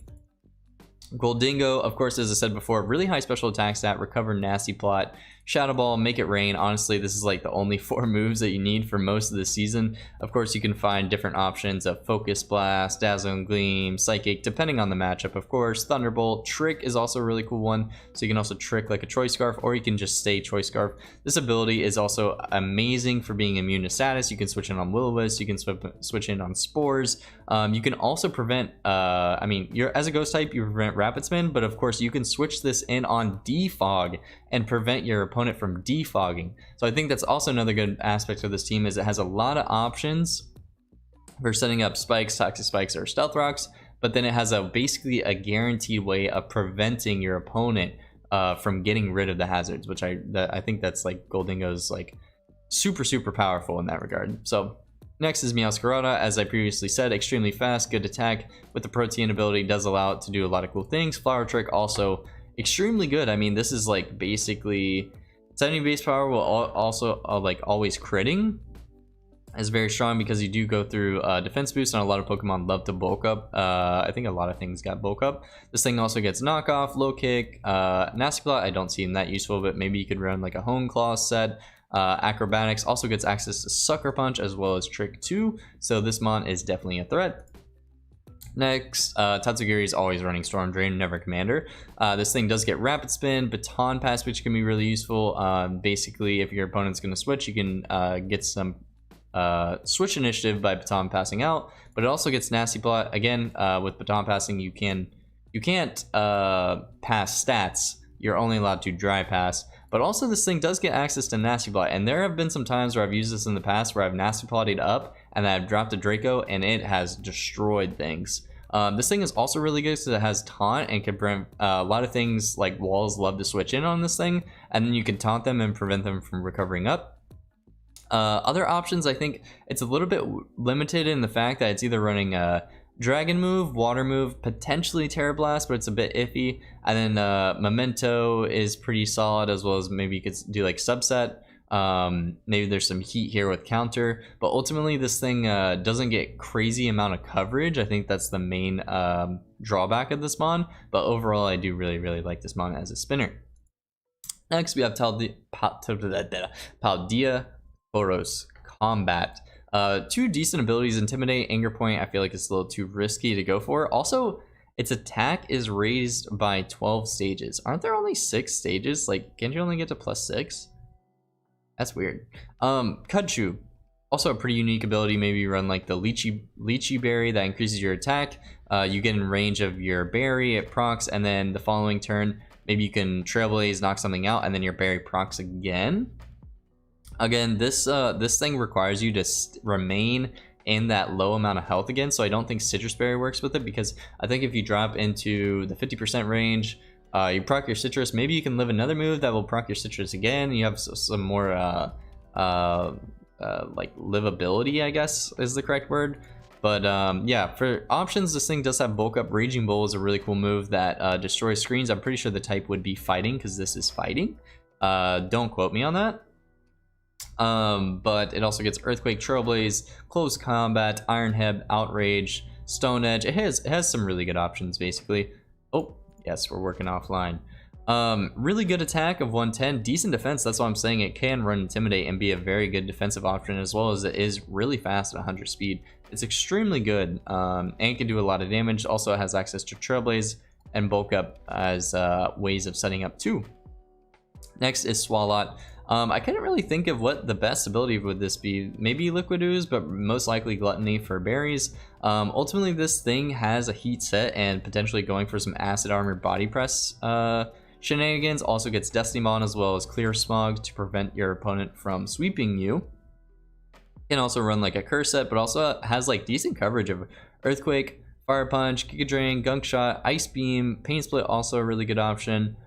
Goldingo, of course, as I said before, really high special attack stat, recover, nasty plot, Shadow Ball, make it rain. Honestly, this is like the only 4 moves that you need for most of the season. Of course, you can find different options of Focus Blast, Dazzling Gleam, Psychic, depending on the matchup, of course. Thunderbolt, Trick is also a really cool one. So you can also trick like a Choice Scarf, or you can just stay Choice Scarf. This ability is also amazing for being immune to status. You can switch in on Will-O-Wisp, you can switch in on Spores. You can also prevent, I mean, as a Ghost type, you prevent rapid spin, but of course you can switch this in on defog and prevent your opponent from defogging. So I think that's also another good aspect of this team, is it has a lot of options for setting up spikes, toxic spikes, or stealth rocks, but then it has basically a guaranteed way of preventing your opponent from getting rid of the hazards, which I think that's like Goldingo's like super powerful in that regard. So next is Meowscarada. As I previously said, extremely fast, good attack with the protein ability, does allow it to do a lot of cool things. Flower Trick also extremely good. I mean, this is like basically 70 base power will also like always critting is very strong, because you do go through defense boost, and a lot of Pokemon love to bulk up. I think a lot of things got bulk up. This thing also gets knockoff, low kick, nasty plot. I don't seem that useful, but maybe you could run like a hone claw set. Acrobatics also gets access to Sucker Punch as well as Trick 2, so this mon is definitely a threat. Next, Tatsugiri is always running Storm Drain, never Commander. This thing does get Rapid Spin, Baton Pass, which can be really useful. Basically, if your opponent's going to switch, you can get some switch initiative by Baton Passing out, but it also gets Nasty Plot. Again, with Baton Passing, you can't pass stats. You're only allowed to dry pass. But also this thing does get access to Nasty Plot, and there have been some times where I've used this in the past where I've Nasty Plotted up and I've dropped a Draco and it has destroyed things. This thing is also really good because it has Taunt and can prevent a lot of things, like walls love to switch in on this thing, and then you can taunt them and prevent them from recovering up. Other options, I think it's a little bit limited in the fact that it's either running Dragon move, Water move, potentially Terra Blast, but it's a bit iffy. And then Memento is pretty solid, as well as maybe you could do like Subset. Maybe there's some heat here with Counter, but ultimately this thing doesn't get crazy amount of coverage. I think that's the main drawback of this mon, but overall I do really like this mon as a spinner. Next we have Paldea Boros Combat. Two decent abilities, Intimidate, Anger Point. I feel like it's a little too risky to go for. Also, its attack is raised by 12 stages. Aren't there only 6 stages? Like, can't you only get to +6? That's weird. Kudchu, also a pretty unique ability. Maybe you run like the Lychee Berry that increases your attack. You get in range of your berry, it procs, and then the following turn, maybe you can Trailblaze, knock something out, and then your berry procs again. Again, this thing requires you to remain in that low amount of health again, so I don't think Citrus Berry works with it, because I think if you drop into the 50% range, you proc your Citrus, maybe you can live another move that will proc your Citrus again, and you have some more like livability, I guess is the correct word. But yeah, for options, this thing does have Bulk Up. Raging Bull is a really cool move that destroys screens. I'm pretty sure the type would be fighting, because this is fighting. Don't quote me on that. But it also gets Earthquake, Trailblaze, Close Combat, Iron Head, Outrage, Stone Edge. It has some really good options, basically. Oh, yes, we're working offline. Really good attack of 110, decent defense. That's why I'm saying it can run Intimidate and be a very good defensive option, as well as it is really fast at 100 speed. It's extremely good, and can do a lot of damage. Also, it has access to Trailblaze and Bulk Up as ways of setting up too. Next is Swalot. I couldn't really think of what the best ability would this be. Maybe Liquid Ooze, but most likely Gluttony for berries. Ultimately, this thing has a heat set and potentially going for some Acid Armor Body Press shenanigans. Also gets Destiny Bond as well as Clear Smog to prevent your opponent from sweeping you. Can also run like a Curse set, but also has like decent coverage of Earthquake, Fire Punch, Giga Drain, Gunk Shot, Ice Beam, Pain Split, also a really good option.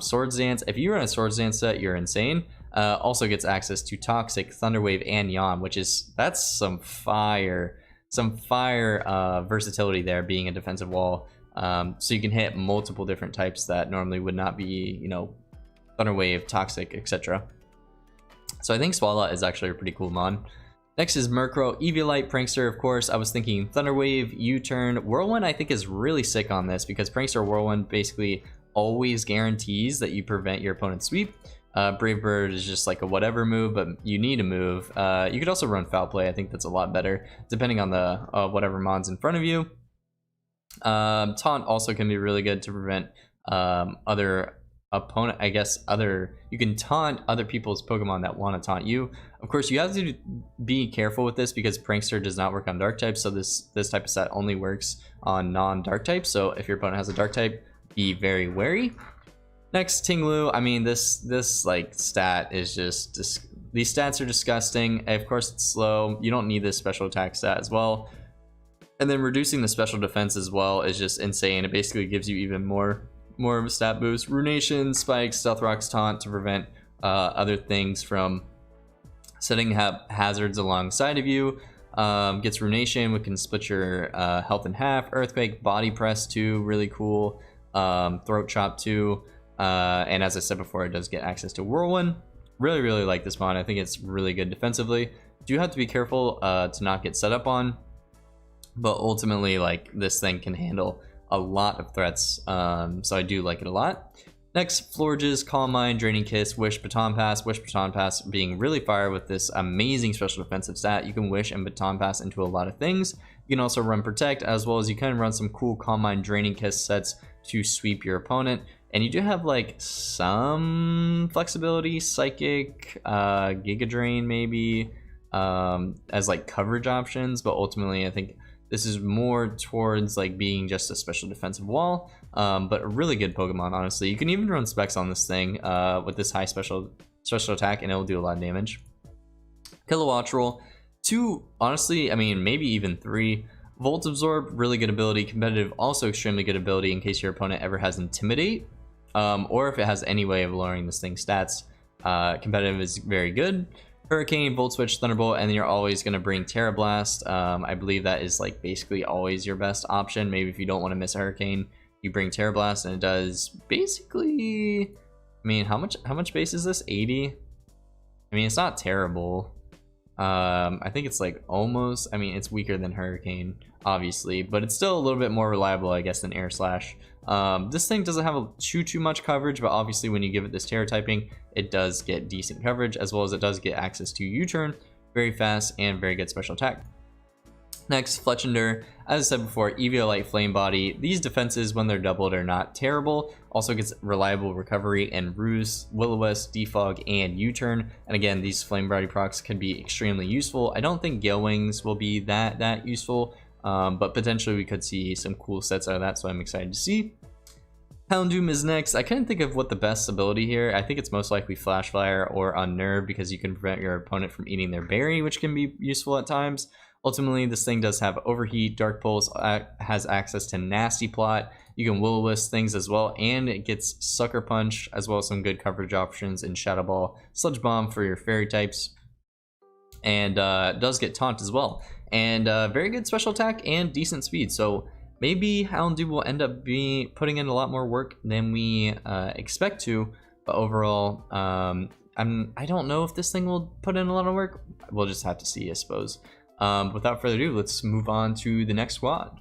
Swords Dance. If you run a Swords Dance set, you're insane. Also gets access to Toxic, Thunder Wave, and Yawn, which is, that's some fire versatility there, being a defensive wall. So you can hit multiple different types that normally would not be, you know, Thunder Wave, Toxic, etc. So I think Swalot is actually a pretty cool mon. Next is Murkrow, Eviolite, Prankster. Of course, I was thinking Thunder Wave, U-Turn. Whirlwind I think is really sick on this, because Prankster Whirlwind basically always guarantees that you prevent your opponent's sweep. Brave Bird is just like a whatever move, but you need a move. You could also run Foul Play. I think that's a lot better, depending on the whatever mon's in front of you. Taunt also can be really good to prevent other opponent, I guess, you can taunt other people's Pokemon that want to taunt you. Of course, you have to be careful with this, because Prankster does not work on Dark types, so this type of set only works on non-Dark types. So if your opponent has a Dark type, be very wary. Next, Tinglu. I mean, this like stat is just these stats are disgusting. Of course, it's slow. You don't need this special attack stat as well. And then reducing the special defense as well is just insane. It basically gives you even more of a stat boost. Runation, Spikes, Stealth Rock's Taunt to prevent other things from setting hazards alongside of you. Gets Runation, which can split your health in half. Earthquake, Body Press 2, really cool. Throat Chop 2. And as I said before, it does get access to Whirlwind. Really like this mod. I think it's really good defensively. Do have to be careful to not get set up on, but ultimately, like, this thing can handle a lot of threats, so I do like it a lot. Next, Florges, Calm Mind, Draining Kiss, Wish, Baton Pass. Wish, Baton Pass being really fire with this amazing special defensive stat. You can Wish and Baton Pass into a lot of things. You can also run Protect, as well as you can run some cool Calm Mind, Draining Kiss sets to sweep your opponent. And you do have like some flexibility, Psychic, Giga Drain maybe, as like coverage options, but ultimately I think this is more towards like being just a special defensive wall, but a really good Pokemon, honestly. You can even run Specs on this thing with this high special attack, and it'll do a lot of damage. Kilowattrel, 2, honestly, I mean, maybe even 3. Volt Absorb, really good ability. Competitive, also extremely good ability in case your opponent ever has Intimidate, or if it has any way of lowering this thing's stats. Competitive is very good. Hurricane, Volt Switch, Thunderbolt, and then you're always going to bring Tera Blast. I believe that is like basically always your best option. Maybe if you don't want to miss a Hurricane, you bring Tera Blast, and it does basically, I mean, how much base is this? 80? I mean, it's not terrible. I think it's like almost, I mean, it's weaker than Hurricane, obviously, but it's still a little bit more reliable, I guess, than Air Slash. This thing doesn't have too much coverage, but obviously when you give it this Terra typing, it does get decent coverage, as well as it does get access to U-turn, very fast, and very good special attack. Next, Fletchinder. As I said before, Eviolite, Flame Body. These defenses, when they're doubled, are not terrible. Also gets reliable recovery and Ruse, Will-O-Wisp, Defog, and U-turn. And again, these Flame Body procs can be extremely useful. I don't think Gale Wings will be that useful, but potentially we could see some cool sets out of that, so I'm excited to see. Houndoom is next. I couldn't think of what the best ability here. I think it's most likely Flash Fire or Unnerve, because you can prevent your opponent from eating their berry, which can be useful at times. Ultimately, this thing does have Overheat, Dark Pulse, has access to Nasty Plot. You can Will-O-Wisp things as well, and it gets Sucker Punch, as well as some good coverage options in Shadow Ball, Sludge Bomb for your fairy types, and does get Taunt as well. And very good special attack and decent speed. So maybe Houndoom will end up putting in a lot more work than we expect to, but overall, I don't know if this thing will put in a lot of work. We'll just have to see, I suppose. Without further ado, let's move on to the next squad.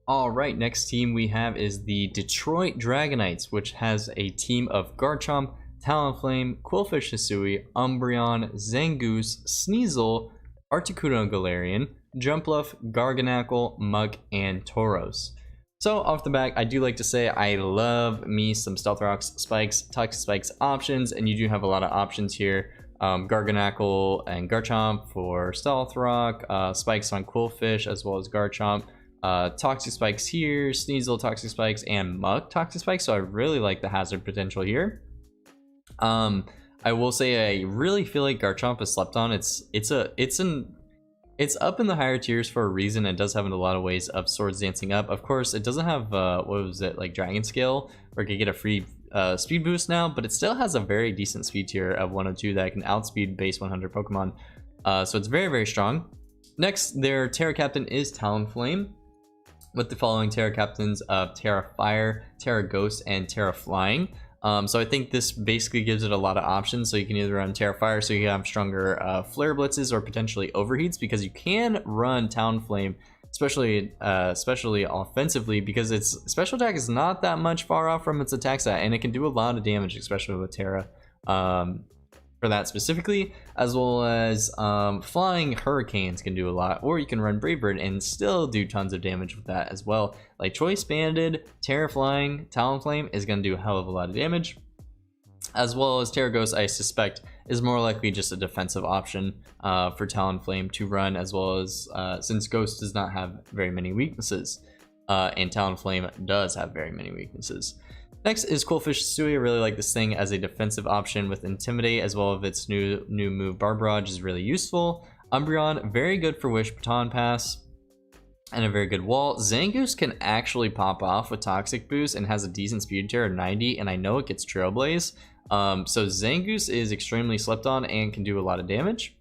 Alright, next team we have is the Detroit Dragonites, which has a team of Garchomp, Talonflame, Quillfish Hisui, Umbreon, Zangoose, Sneasel, Articuno Galarian, Jumpluff, Garganacl, Muk, and Tauros. So off the back, I do like to say I love me some Stealth Rocks, Spikes, Toxic Spikes options, and you do have a lot of options here. Garganacl and Garchomp for Stealth Rock, Spikes on Quillfish as well as Garchomp, Toxic Spikes here, Sneasel Toxic Spikes, and Muk Toxic Spikes, so I really like the hazard potential here. I will say I really feel like Garchomp is slept on. It's up in the higher tiers for a reason. It does have a lot of ways of Swords Dancing up. Of course, it doesn't have what was it, like Dragon Scale, where it could get a free speed boost now, but it still has a very decent speed tier of 102 that can outspeed base 100 Pokemon. So it's very strong. Next, their Terra Captain is Talonflame, with the following Terra Captains of Terra Fire, Terra Ghost, and Terra Flying. So I think this basically gives it a lot of options. So you can either run Terra Fire, so you can have stronger Flare Blitzes, or potentially Overheats, because you can run Talonflame, especially offensively, because its special attack is not that much far off from its attack stat, and it can do a lot of damage, especially with Terra, for that specifically, as well as flying Hurricanes can do a lot, or you can run Brave Bird and still do tons of damage with that as well. Like Choice Banded, Terra Flying, Talonflame is going to do a hell of a lot of damage, as well as Terra Ghost, I suspect, is more likely just a defensive option for Talonflame to run, as well as since Ghost does not have very many weaknesses. and Talonflame does have very many weaknesses. Next is Qwilfish Sui. I really like this thing as a defensive option with Intimidate, as well as its new move Barbarage is really useful. Umbreon, very good for Wish Baton Pass, and a very good wall. Zangoose can actually pop off with Toxic Boost and has a decent speed tier of 90, and I know it gets Trailblaze. So Zangoose is extremely slept on and can do a lot of damage.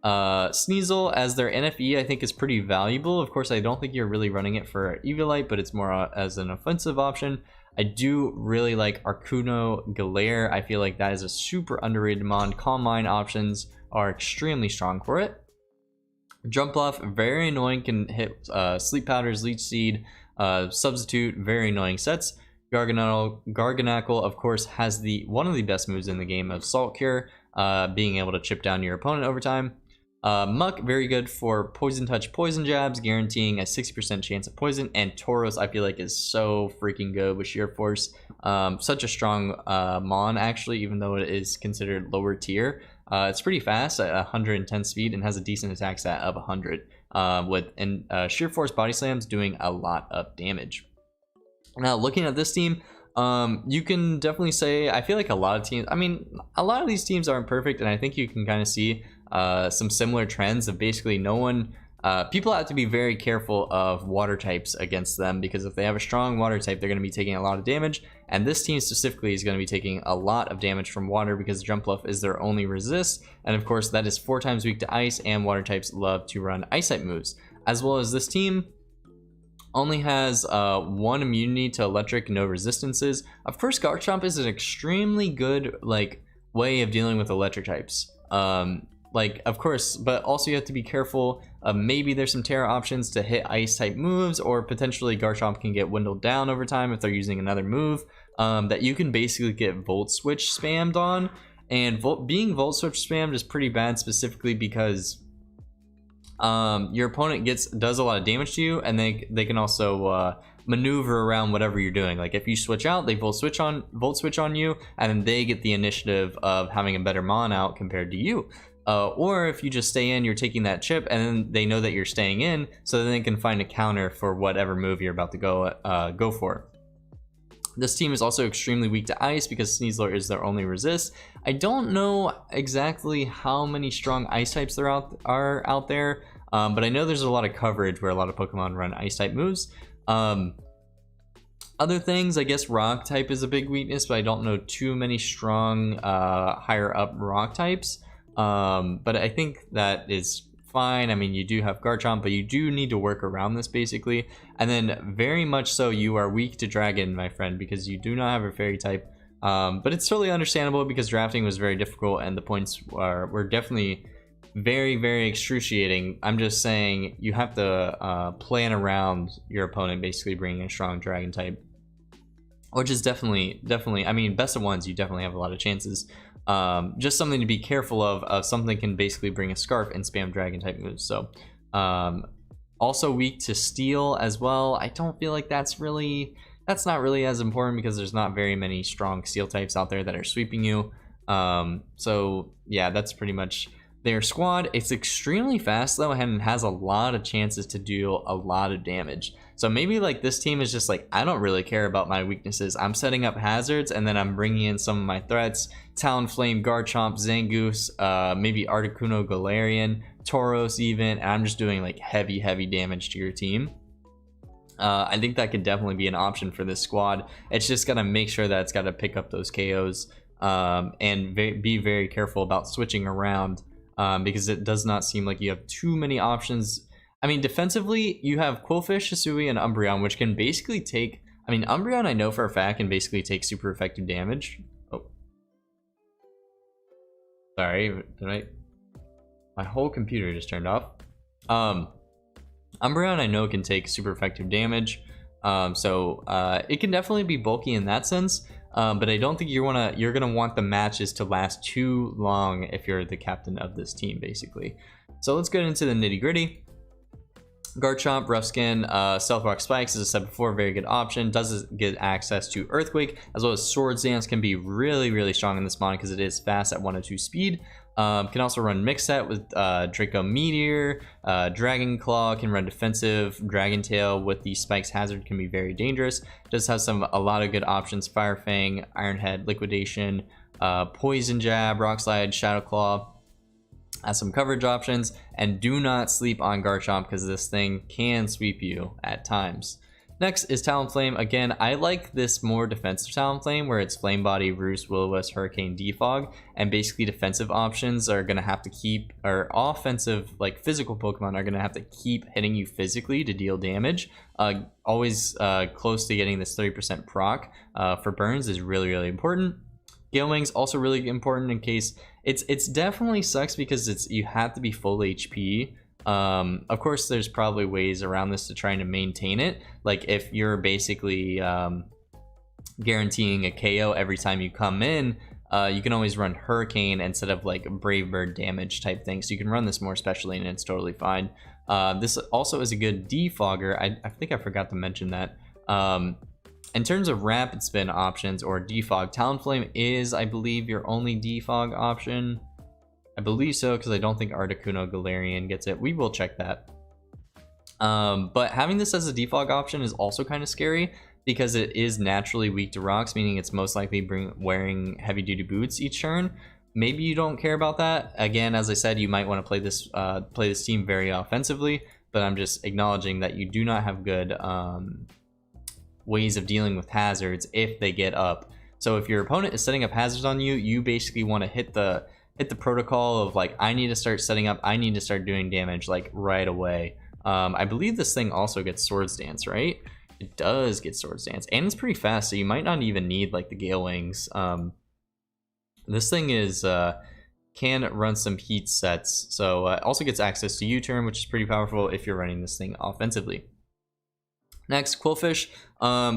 Sneasel as their NFE I think is pretty valuable. Of course, I don't think you're really running it for Eviolite, but it's more as an offensive option. I do really like Arcuno Galare. I feel like that is a super underrated mon. Calm Mind options are extremely strong for it. Jump Bluff, very annoying, can hit Sleep Powders, Leech Seed, Substitute, very annoying sets. Garganackle, of course, has one of the best moves in the game of Salt Cure, being able to chip down your opponent over time. Muck, very good for Poison Touch, Poison Jabs, guaranteeing a 60% chance of poison. And Tauros, I feel like, is so freaking good with Sheer Force. Such a strong mon, actually, even though it is considered lower tier. It's pretty fast at 110 speed and has a decent attack stat of 100. Sheer Force Body Slams doing a lot of damage. Now, looking at this team, you can definitely say, I feel like a lot of teams, I mean, a lot of these teams aren't perfect, and I think you can kind of see some similar trends of basically no one, people have to be very careful of water types against them, because if they have a strong water type, they're going to be taking a lot of damage, and this team specifically is going to be taking a lot of damage from water because Jump Bluff is their only resist, and of course that is 4 times weak to ice, and water types love to run ice type moves, as well as this team only has 1 immunity to electric, no resistances. Of course, Garchomp is an extremely good way of dealing with electric types. Of course, but also you have to be careful. Maybe there's some Tera options to hit ice type moves, or potentially Garchomp can get windled down over time if they're using another move that you can basically get Volt Switch spammed on. And being Volt Switch spammed is pretty bad, specifically because your opponent does a lot of damage to you, and they can also maneuver around whatever you're doing. Like if you switch out, they Volt Switch on you, and then they get the initiative of having a better mon out compared to you. Or if you just stay in, you're taking that chip, and then they know that you're staying in, so then they can find a counter for whatever move you're about to go for. This team is also extremely weak to ice because Sneasler is their only resist. I don't know exactly how many strong ice types there are out there, but I know there's a lot of coverage where a lot of Pokemon run ice type moves. Other things, I guess rock type is a big weakness, but I don't know too many strong higher up rock types. But I think that is fine. I mean, you do have Garchomp, but you do need to work around this basically. And then very much so you are weak to Dragon, my friend, because you do not have a fairy type. But it's totally understandable because drafting was very difficult and the points were definitely very, very excruciating. I'm just saying you have to plan around your opponent basically bringing a strong Dragon type, which is definitely, I mean, best of ones, you definitely have a lot of chances. Just something to be careful of something can basically bring a Scarf and spam Dragon type moves. So also weak to Steel as well. I don't feel like that's not really as important because there's not very many strong Steel types out there that are sweeping you. So yeah, that's pretty much their squad. It's extremely fast though, and has a lot of chances to deal a lot of damage. So maybe like this team is just like, I don't really care about my weaknesses. I'm setting up hazards and then I'm bringing in some of my threats. Talonflame, Garchomp, Zangoose, maybe Articuno, Galarian, Tauros even, and I'm just doing like heavy damage to your team. I think that could definitely be an option for this squad. It's just gotta make sure that it's gotta pick up those KOs and be very careful about switching around because it does not seem like you have too many options. I mean, defensively, you have Qwilfish, Hisui, and Umbreon, which can basically take... I mean, Umbreon I know for a fact can basically take super effective damage. Oh. Sorry, my whole computer just turned off. Umbreon I know can take super effective damage. So it can definitely be bulky in that sense. But I don't think you're gonna want the matches to last too long if you're the captain of this team, basically. So let's get into the nitty gritty. Garchomp, Rough Skin, Stealth Rock Spikes, as I said before, very good option. Does get access to Earthquake, as well as Swords Dance can be really strong in this mon because it is fast at 102 speed. Can also run mix set with Draco Meteor, Dragon Claw, can run defensive, Dragon Tail with the Spikes Hazard can be very dangerous. Does have a lot of good options: Fire Fang, Iron Head, Liquidation, Poison Jab, Rock Slide, Shadow Claw. Has some coverage options, and do not sleep on Garchomp because this thing can sweep you at times. Next is Talonflame. Again, I like this more defensive Talonflame where it's Flame Body, Roost, Will-O-Wisp, Hurricane, Defog, and basically defensive options are going to have to keep, or offensive, like physical Pokemon are going to have to keep hitting you physically to deal damage. Always close to getting this 30% proc for burns is really, really important. Gale Wings also really important in case it's definitely sucks because you have to be full HP. Of course, there's probably ways around this to trying to maintain it. Like if you're basically guaranteeing a KO every time you come in, you can always run Hurricane instead of like Brave Bird damage type thing. So you can run this more especially, and it's totally fine. This also is a good defogger. I think I forgot to mention that. In terms of rapid spin options or defog, Talonflame is, I believe, your only defog option. I believe so, because I don't think Articuno Galarian gets it. We will check that. But having this as a defog option is also kind of scary because it is naturally weak to rocks, meaning it's most likely wearing heavy duty boots each turn. Maybe you don't care about that. Again, as I said, you might want to play this team very offensively, but I'm just acknowledging that you do not have good ways of dealing with hazards if they get up. So if your opponent is setting up hazards on you, you basically want to hit the protocol of like, I need to start setting up, I need to start doing damage like right away. I believe this thing also gets Swords Dance, right? It does get Swords Dance, and it's pretty fast, so you might not even need like the Gale Wings. This thing is can run some heat sets, so also gets access to U-turn, which is pretty powerful if you're running this thing offensively. Next, Qwilfish.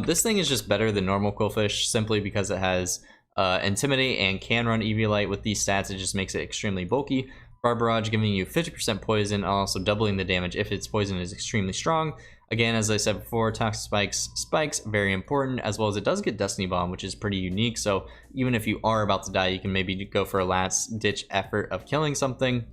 This thing is just better than normal Qwilfish simply because it has Intimidate and can run Eviolite. With these stats, it just makes it extremely bulky. Barbarage giving you 50% poison, also doubling the damage if its poison is extremely strong. Again, as I said before, Toxic Spikes, very important, as well as it does get Destiny Bomb, which is pretty unique. So even if you are about to die, you can maybe go for a last ditch effort of killing something.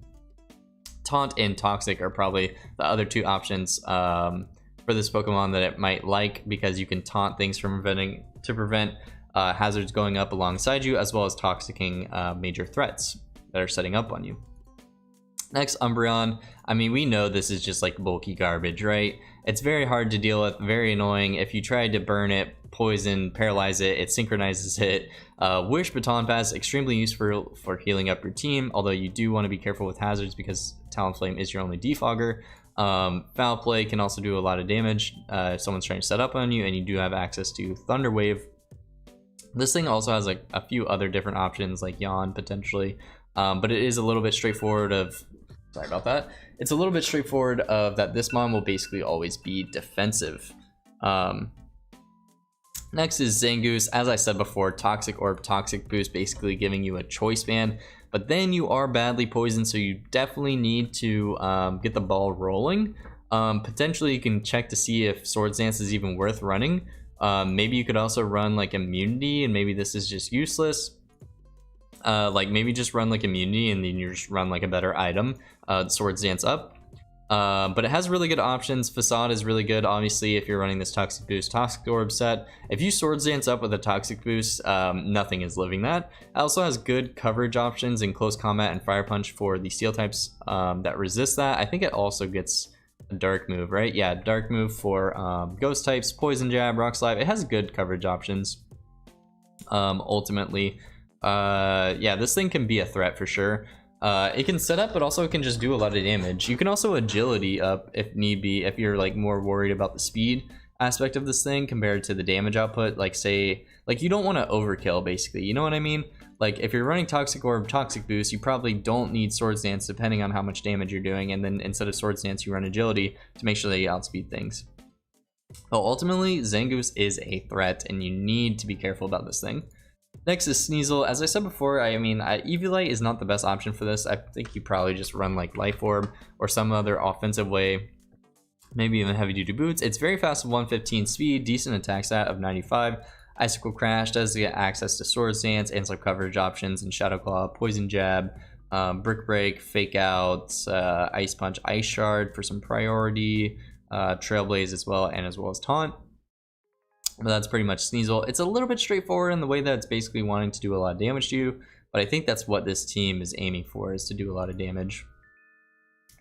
Taunt and Toxic are probably the other two options for this Pokemon that it might like, because you can taunt things from to prevent hazards going up alongside you, as well as toxicking major threats that are setting up on you. Next, Umbreon. I mean, we know this is just like bulky garbage, right? It's very hard to deal with, very annoying. If you tried to burn it, poison, paralyze it, it synchronizes it. Wish Baton Pass, extremely useful for healing up your team, although you do want to be careful with hazards because Talonflame is your only defogger. Foul Play can also do a lot of damage if someone's trying to set up on you, and you do have access to Thunder Wave. This thing also has like a few other different options, like Yawn potentially, but it is a little bit straightforward of, sorry about that, it's a little bit straightforward of that this mon will basically always be defensive. Next is Zangoose. As I said before, Toxic Orb, Toxic Boost, basically giving you a choice band, but then you are badly poisoned, so you definitely need to get the ball rolling. Potentially you can check to see if Swords Dance is even worth running. Maybe you could also run like Immunity, and maybe this is just useless. Like maybe just run like Immunity and then you just run like a better item, Swords Dance up. But it has really good options. Facade is really good, obviously, if you're running this Toxic Boost, Toxic Orb set. If you Swords Dance up with a Toxic Boost, nothing is living that. It also has good coverage options in Close Combat and Fire Punch for the Steel types that resist that. I think it also gets a Dark move, right? Yeah, Dark move for Ghost types, Poison Jab, Rock Slide. It has good coverage options. Ultimately, yeah, this thing can be a threat for sure. It can set up, but also it can just do a lot of damage. You can also agility up if need be, if you're like more worried about the speed aspect of this thing compared to the damage output. Like say, like you don't want to overkill basically, you know what I mean? Like if you're running Toxic Orb, Toxic Boost, you probably don't need Swords Dance depending on how much damage you're doing, and then instead of Swords Dance you run agility to make sure that you outspeed things. But ultimately, Zangoose is a threat and you need to be careful about this thing. Next is Sneasel. As I said before, I mean, Eviolite is not the best option for this. I think you probably just run like Life Orb or some other offensive way, maybe even Heavy Duty Boots. It's very fast with 115 speed, decent attack stat of 95. Icicle Crash does get access to Swords Dance and some coverage options in Shadow Claw, Poison Jab, Brick Break, Fake Out, Ice Punch, Ice Shard for some priority, Trailblaze as well, and as well as Taunt. But that's pretty much Sneasel. It's a little bit straightforward in the way that it's basically wanting to do a lot of damage to you, but I think that's what this team is aiming for, is to do a lot of damage.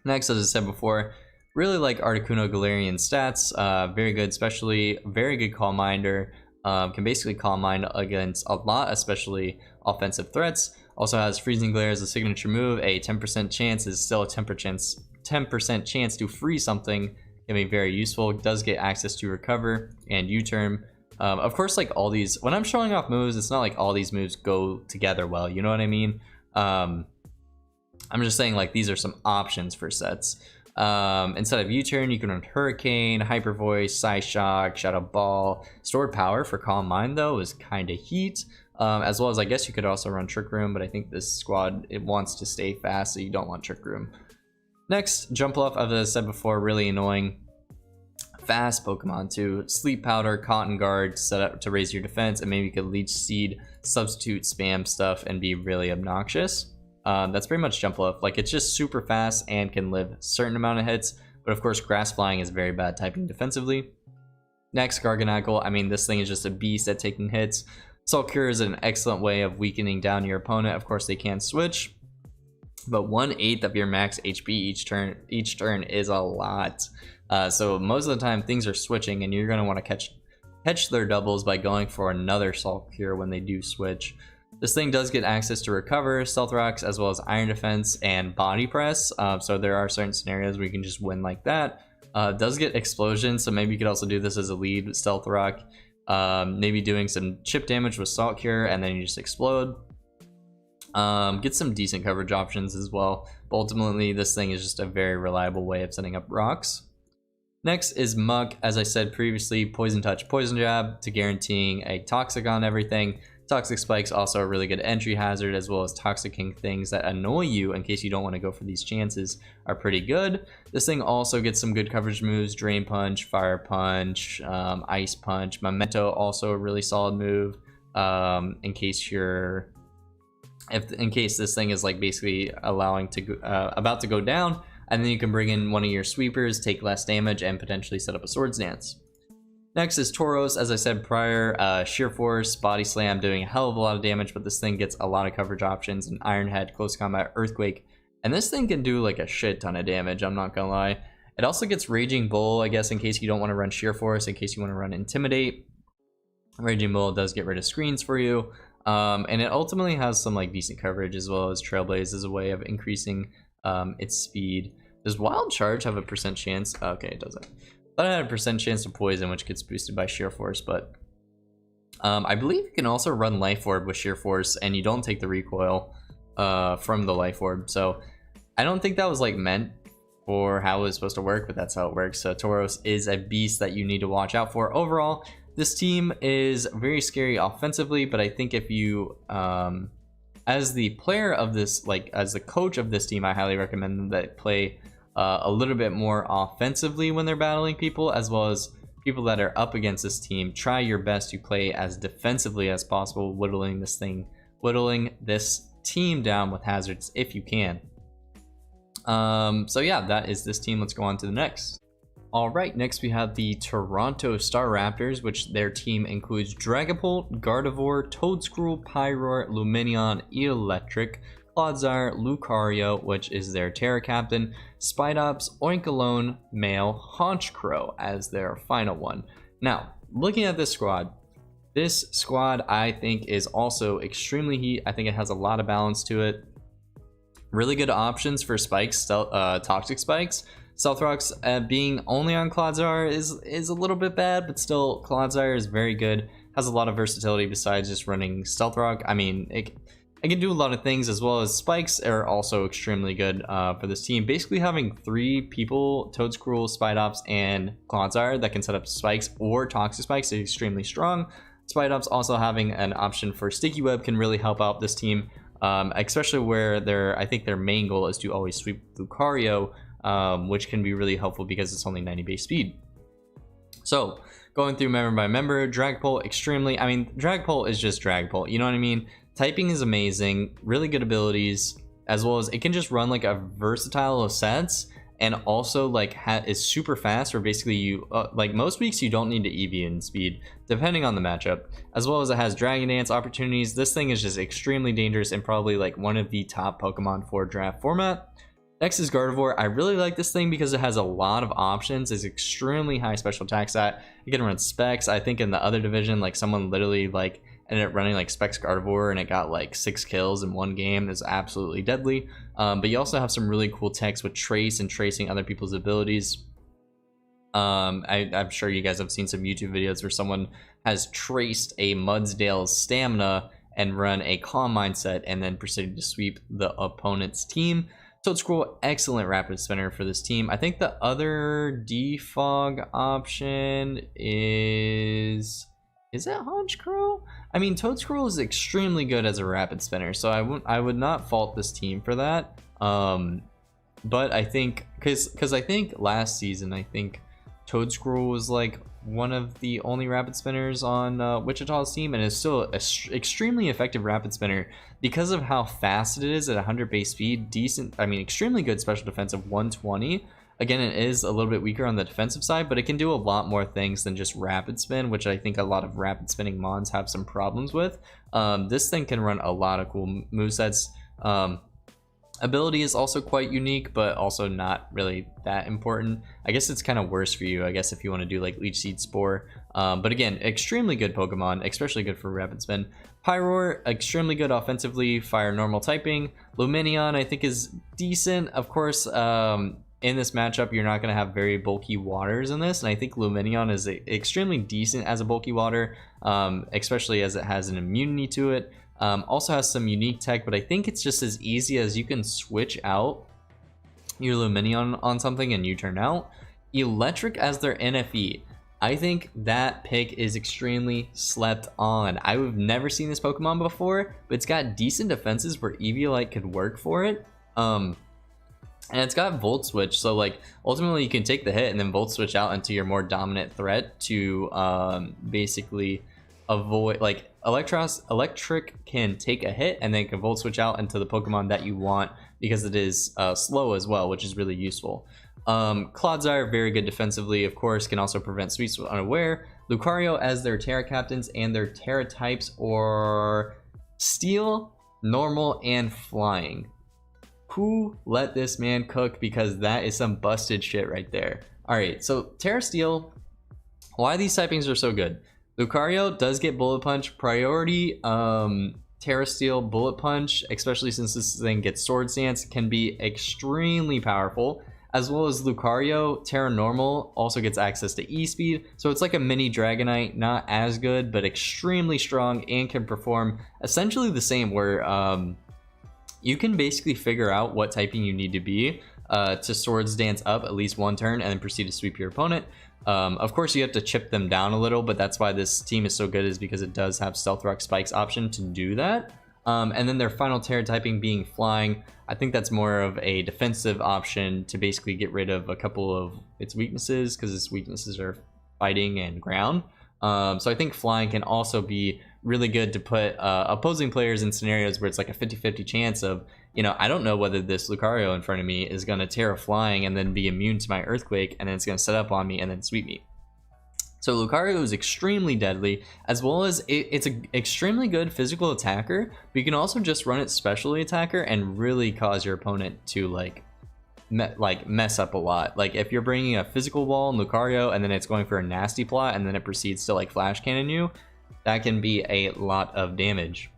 Next, as I said before, really like Articuno Galarian stats, very good, especially very good Calm Minder. Can basically Calm Mind against a lot, especially offensive threats. Also has Freezing Glare as a signature move. A 10% chance is still a 10% chance to freeze something. Can be very useful. Does get access to Recover and U-turn. Of course, like all these, when I'm showing off moves, it's not like all these moves go together well. You know what I mean? I'm just saying like these are some options for sets. Instead of U-turn, you can run Hurricane, Hyper Voice, Psyshock, Shadow Ball. Stored Power for Calm Mind though is kind of heat. As well as I guess you could also run Trick Room, but I think this squad, it wants to stay fast, so you don't want Trick Room. Next, Jump Bluff, as I said before, really annoying. Fast Pokemon too. Sleep Powder, Cotton Guard set up to raise your defense, and maybe you could Leech Seed, substitute spam stuff, and be really obnoxious. That's pretty much Jump Bluff. Like, it's just super fast and can live a certain amount of hits, but of course Grass Flying is very bad typing defensively. Next, Garganacl. I mean, this thing is just a beast at taking hits. Salt Cure is an excellent way of weakening down your opponent. Of course, they can switch, but 1/8 of your max HP each turn is a lot. So most of the time things are switching, and you're going to want to catch their doubles by going for another Salt Cure when they do switch. This thing does get access to Recover, Stealth Rocks, as well as Iron Defense and Body Press. So there are certain scenarios where you can just win like that. Does get Explosion, so maybe you could also do this as a lead with Stealth Rock. Maybe doing some chip damage with Salt Cure, and then you just explode. Get some decent coverage options as well, but ultimately this thing is just a very reliable way of setting up rocks. Next is Muck. As I said previously, Poison Touch, Poison Jab to guaranteeing a Toxic on everything. Toxic Spike's also a really good entry hazard, as well as Toxicking things that annoy you in case you don't want to go for these chances are pretty good. This thing also gets some good coverage moves: Drain Punch, Fire Punch, Ice Punch. Memento also a really solid move in case this thing is like basically allowing to about to go down, and then you can bring in one of your sweepers, take less damage, and potentially set up a Swords Dance. Next is Tauros. As I said prior, Sheer Force, Body Slam doing a hell of a lot of damage, but this thing gets a lot of coverage options, and Iron Head, Close Combat, Earthquake, and this thing can do like a shit ton of damage, I'm not gonna lie. It also gets Raging Bull, I guess, in case you don't want to run Sheer Force, in case you want to run Intimidate. Raging Bull does get rid of screens for you, and it ultimately has some like decent coverage, as well as Trailblaze as a way of increasing its speed. Does Wild Charge have a % chance? Okay, it doesn't. Thought I had a % chance to poison, which gets boosted by Sheer Force, but I believe you can also run Life Orb with Sheer Force, and you don't take the recoil from the Life Orb. So I don't think that was like meant for how it was supposed to work, but that's how it works. So Tauros is a beast that you need to watch out for. Overall, this team is very scary offensively, but I think if you, as the player of this, like as the coach of this team, I highly recommend that play a little bit more offensively when they're battling people, as well as people that are up against this team. Try your best to play as defensively as possible, whittling this team down with hazards if you can. So yeah, that is this team. Let's go on to the next. All right, next we have the Toronto Staraptors, which their team includes Dragapult, Gardevoir, Toedscruel, Pyroar, Lumineon, Electric, Clodsire, Lucario, which is their Tera captain, Spidops, Oinkologne, Male, Honchkrow as their final one. Now, looking at this squad I think is also extremely heat. I think it has a lot of balance to it. Really good options for spikes, Toxic Spikes. Stealth Rocks being only on Clodsire is a little bit bad, but still Clodsire is very good. Has a lot of versatility besides just running Stealth Rock. I mean, it can do a lot of things, as well as spikes are also extremely good for this team. Basically having 3 people, Toedscruel, Spidops, and Clodsire, that can set up spikes or Toxic Spikes is extremely strong. Spidops also having an option for Sticky Web can really help out this team, especially where I think their main goal is to always sweep Lucario, which can be really helpful because it's only 90 base speed. So going through member by member, Dragapult extremely, I mean, Dragapult is just Dragapult, you know what I mean? Typing is amazing, really good abilities, as well as it can just run like a versatile of sets, and also like is super fast, where basically you like most weeks you don't need to EV in speed depending on the matchup, as well as it has Dragon Dance opportunities. This thing is just extremely dangerous and probably like one of the top Pokemon for draft format. Next is Gardevoir. I really like this thing because it has a lot of options. It's extremely high special attack stat. You can run specs. I think in the other division, like someone literally like ended up running like specs Gardevoir and it got like 6 kills in one game. It's absolutely deadly. But you also have some really cool techs with trace and tracing other people's abilities. I'm sure you guys have seen some YouTube videos where someone has traced a Mudsdale's stamina and run a calm mindset and then proceeded to sweep the opponent's team. Toadscroll, excellent rapid spinner for this team. I think the other defog option is it Honchkrow? I mean, Toadscroll is extremely good as a rapid spinner, so I would not fault this team for that. But I think because I think last season I think Toadscroll was like one of the only rapid spinners on Wichita's team, and is still an extremely effective rapid spinner because of how fast it is at 100 base speed. Decent, I mean, extremely good special defense of 120. Again, it is a little bit weaker on the defensive side, but it can do a lot more things than just rapid spin, which I think a lot of rapid spinning mons have some problems with. This thing can run a lot of cool movesets. Ability is also quite unique, but also not really that important. I guess it's kind of worse for you, I guess, if you want to do like Leech Seed Spore. But again, extremely good Pokemon, especially good for rapid spin. Pyroar, extremely good offensively, fire normal typing. Lumineon, I think, is decent. Of course, in this matchup, you're not going to have very bulky waters in this, and I think Lumineon is extremely decent as a bulky water, especially as it has an immunity to it. Also has some unique tech, but I think it's just as easy as you can switch out your Lumineon on something and you turn out. Electric as their NFE. I think that pick is extremely slept on. I've never seen this Pokemon before, but it's got decent defenses where Eviolite could work for it. And it's got Volt Switch, so like ultimately you can take the hit and then Volt Switch out into your more dominant threat to basically avoid, like Electric can take a hit and then can Volt Switch out into the Pokemon that you want because it is slow as well, which is really useful. Clodsire, very good defensively, of course, can also prevent Sweets with Unaware. Lucario as their Tera captains, and their Tera types are Steel, Normal, and Flying. Who let this man cook? Because that is some busted shit right there. Alright, so Tera Steel, why these typings are so good. Lucario does get Bullet Punch priority. Tera Steel Bullet Punch, especially since this thing gets Sword Stance, can be extremely powerful. As well as Lucario, Tera Normal also gets access to E-Speed, so it's like a mini Dragonite, not as good, but extremely strong and can perform essentially the same, where you can basically figure out what typing you need to be to Swords Dance up at least one turn and then proceed to sweep your opponent. Of course, you have to chip them down a little, but that's why this team is so good, is because it does have Stealth Rock Spikes option to do that. And then their final Tera typing being Flying. I think that's more of a defensive option to basically get rid of a couple of its weaknesses, because its weaknesses are fighting and ground. So I think Flying can also be really good to put opposing players in scenarios where it's like a 50-50 chance of, you know, I don't know whether this Lucario in front of me is going to Tera Flying and then be immune to my Earthquake, and then it's going to set up on me and then sweep me. So Lucario is extremely deadly, as well as it's an extremely good physical attacker, but you can also just run it specially attacker and really cause your opponent to like mess up a lot. Like if you're bringing a physical wall in Lucario and then it's going for a nasty plot and then it proceeds to like flash cannon you, that can be a lot of damage.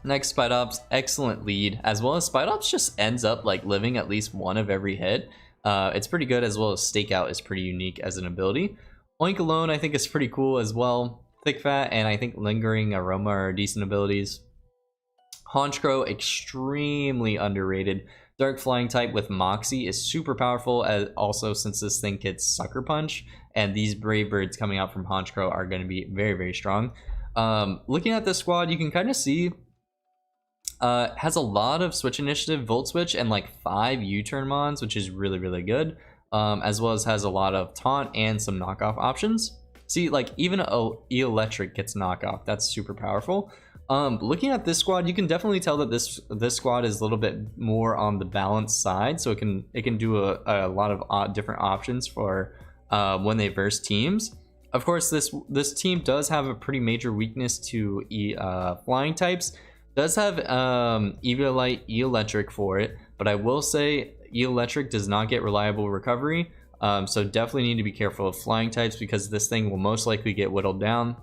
Next, Spidops, excellent lead, as well as Spidops just ends up like living at least one of every hit. It's pretty good, as well as Stakeout is pretty unique as an ability. Oink alone I think is pretty cool as well. Thick Fat and I think Lingering Aroma are decent abilities. Honchkrow, extremely underrated. Dark Flying type with Moxie is super powerful, as also since this thing gets Sucker Punch, and these Brave Birds coming out from Honchkrow are going to be very, very strong. Looking at this squad, you can kind of see has a lot of Switch Initiative, Volt Switch, and like 5 U-turn mons, which is really, really good. As well as has a lot of taunt and some knockoff options. See, like even Electric gets knockoff, that's super powerful. Looking at this squad, you can definitely tell that this squad is a little bit more on the balanced side, so it can do a lot of different options for when they verse teams. Of course, this team does have a pretty major weakness to flying types. Does have Eviolite, E-Electric for it, but I will say E-Electric does not get reliable recovery, so definitely need to be careful of flying types because this thing will most likely get whittled down,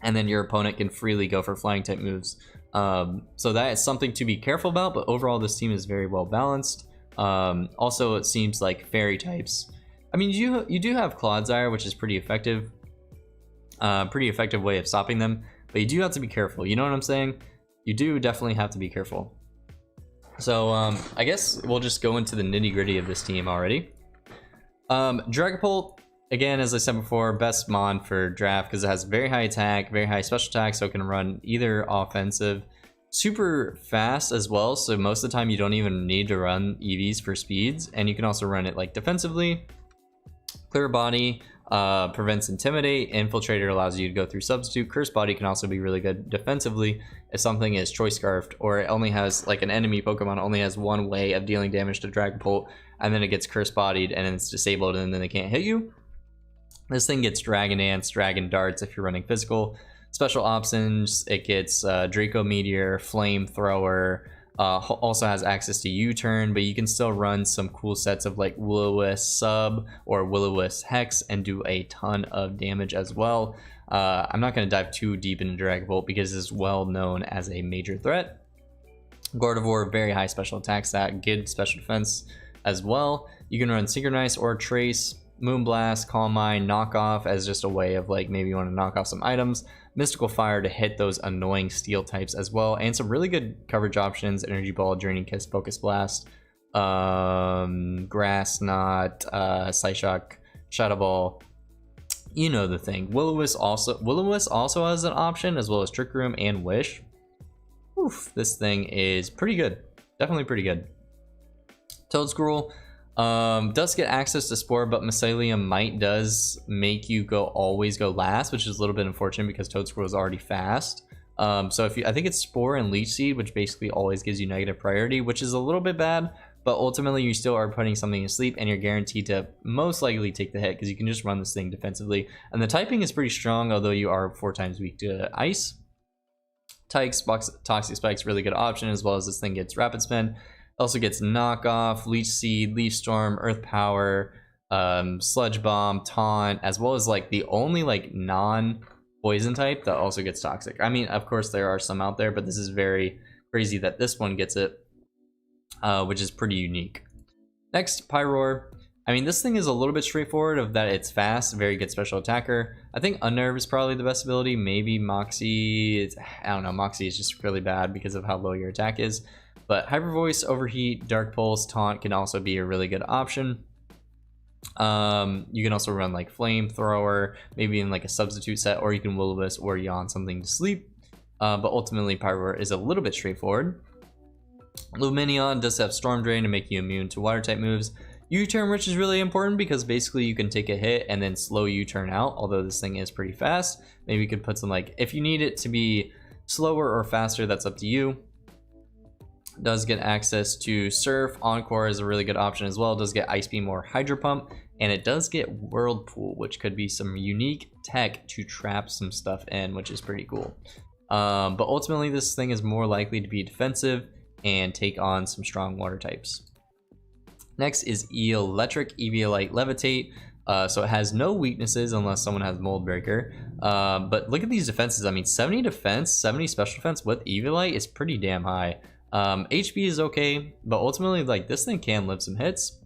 and then your opponent can freely go for flying type moves. So that is something to be careful about, but overall this team is very well balanced. Also, it seems like fairy types. I mean, you do have Clodsire, which is pretty effective way of stopping them, but you do have to be careful. You know what I'm saying? You do definitely have to be careful. So I guess we'll just go into the nitty gritty of this team already. Dragapult, again, as I said before, best mon for draft because it has very high attack, very high special attack, so it can run either offensive, super fast as well, so most of the time you don't even need to run EVs for speeds, and you can also run it like defensively. Clear body prevents intimidate, infiltrator allows you to go through substitute, curse body can also be really good defensively if something is choice scarfed, or it only has like an enemy Pokemon only has one way of dealing damage to Dragapult, and then it gets curse bodied and it's disabled and then they can't hit you. This thing gets Dragon Dance, Dragon Darts if you're running physical. Special options, it gets Draco Meteor, Flamethrower, also has access to U-turn, but you can still run some cool sets of like Will-O-Wisp Sub or Will-O-Wisp Hex and do a ton of damage as well. I'm not going to dive too deep into Dragapult because it's well known as a major threat. Gardevoir, very high special attack stat, good special defense as well. You can run Synchronize or Trace, Moonblast, Calm Mind, Knock Off as just a way of like maybe you want to knock off some items. Mystical Fire to hit those annoying steel types as well, and some really good coverage options: Energy Ball, Draining Kiss, Focus Blast, Grass Knot, Psyshock, Shadow Ball. You know the thing. Will-O-Wisp also has an option, as well as Trick Room and Wish. Oof, this thing is pretty good. Definitely pretty good. Toedscruel does get access to Spore, but Mycelium Might does make you always go last, which is a little bit unfortunate because Toedscruel is already fast. So I think it's Spore and Leech Seed, which basically always gives you negative priority, which is a little bit bad, but ultimately you still are putting something to sleep and you're guaranteed to most likely take the hit because you can just run this thing defensively. And the typing is pretty strong, although you are 4 times weak to Ice. Toxic Spike's really good option, as well as this thing gets Rapid Spin. Also gets Knock Off, Leech Seed, Leaf Storm, Earth Power, Sludge Bomb, Taunt, as well as like the only like non-poison type that also gets Toxic. I mean, of course there are some out there, but this is very crazy that this one gets it, which is pretty unique. Next, Pyroar. I mean, this thing is a little bit straightforward of that it's fast, very good special attacker. I think Unnerve is probably the best ability. Maybe Moxie. I don't know. Moxie is just really bad because of how low your attack is. But Hyper Voice, Overheat, Dark Pulse, Taunt can also be a really good option. You can also run like Flamethrower, maybe in like a substitute set, or you can Will-O-Wisp or Yawn something to sleep. But ultimately, Pyroar is a little bit straightforward. Lumineon does have Storm Drain to make you immune to water type moves. U-turn, which is really important because basically you can take a hit and then slow U-turn out, although this thing is pretty fast. Maybe you could put some like, if you need it to be slower or faster, that's up to you. Does get access to Surf. Encore is a really good option as well. It does get Ice Beam or Hydro Pump, and it does get Whirlpool, which could be some unique tech to trap some stuff in, which is pretty cool. But ultimately this thing is more likely to be defensive and take on some strong water types. Next is Electric, Eviolite, Levitate. So it has no weaknesses unless someone has Mold Breaker. But look at these defenses. I mean, 70 defense, 70 special defense with Eviolite is pretty damn high. HP is okay, but ultimately, like, this thing can live some hits.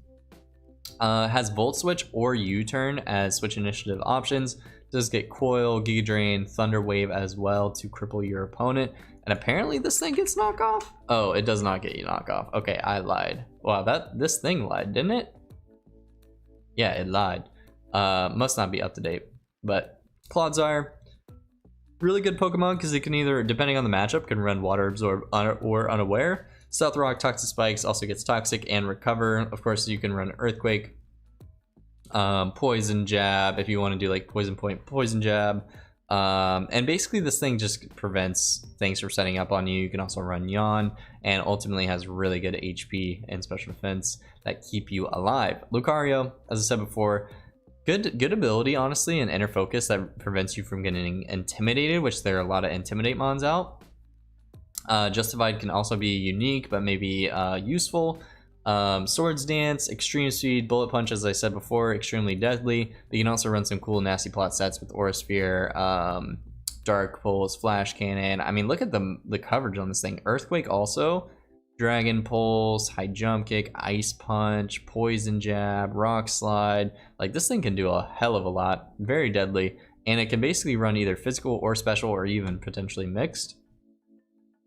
Has Volt Switch or U-turn as switch initiative options. Does get Coil, Giga Drain, Thunder Wave as well to cripple your opponent. And apparently this thing gets Knock Off. Oh, it does not get you Knock Off. Okay, I lied. Wow, this thing lied, didn't it? Yeah, it lied. Must not be up to date. But Clodsire, really good Pokemon because it can either, depending on the matchup, can run Water Absorb or Unaware. Stealth Rock, Toxic Spikes also gets Toxic and Recover. Of course, you can run Earthquake, Poison Jab if you want to do like Poison Point, Poison Jab. And basically this thing just prevents things from setting up on you. You can also run Yawn, and ultimately has really good HP and special defense that keep you alive. Lucario, as I said before, good ability honestly, and inner focus that prevents you from getting intimidated, which there are a lot of intimidate mons out. Justified can also be unique but maybe useful. Swords Dance, Extreme Speed, Bullet Punch, as I said before, extremely deadly. But you can also run some cool nasty plot sets with Aura Sphere, Dark Pulse, Flash Cannon. I mean, look at the coverage on this thing. Earthquake also, Dragon Pulse, High Jump Kick, Ice Punch, Poison Jab, Rock Slide. Like, this thing can do a hell of a lot. Very deadly, and it can basically run either physical or special, or even potentially mixed.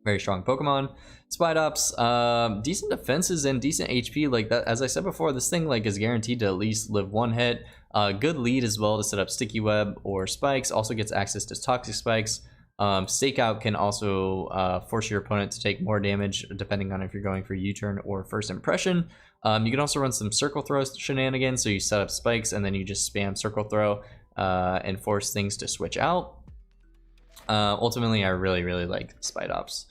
Very strong Pokemon. Spidops, decent defenses and decent HP. Like that, as I said before, this thing like is guaranteed to at least live one hit. Good lead as well to set up Sticky Web or Spikes. Also gets access to Toxic Spikes. Stakeout can also force your opponent to take more damage depending on if you're going for U-turn or First Impression. You can also run some Circle Throw shenanigans, so you set up Spikes and then you just spam Circle Throw and force things to switch out. Ultimately, I really like Spidops.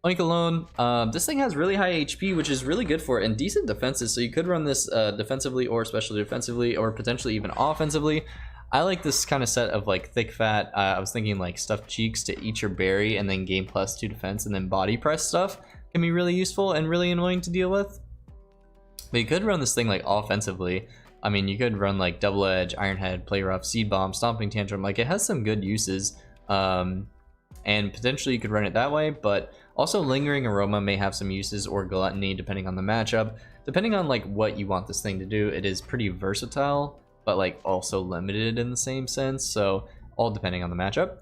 Oink alone, this thing has really high HP, which is really good for it, and decent defenses, so you could run this defensively or especially defensively, or potentially even offensively. I like this kind of set of like thick fat. I was thinking like stuffed cheeks to eat your berry and then gain +2 defense, and then body press stuff can be really useful and really annoying to deal with. But you could run this thing like offensively. I mean, you could run like Double Edge, Iron Head, Play Rough, Seed Bomb, Stomping Tantrum. Like, it has some good uses, and potentially you could run it that way. But also Lingering Aroma may have some uses, or Gluttony, depending on the matchup. Depending on like what you want this thing to do, it is pretty versatile, but like also limited in the same sense. So all depending on the matchup.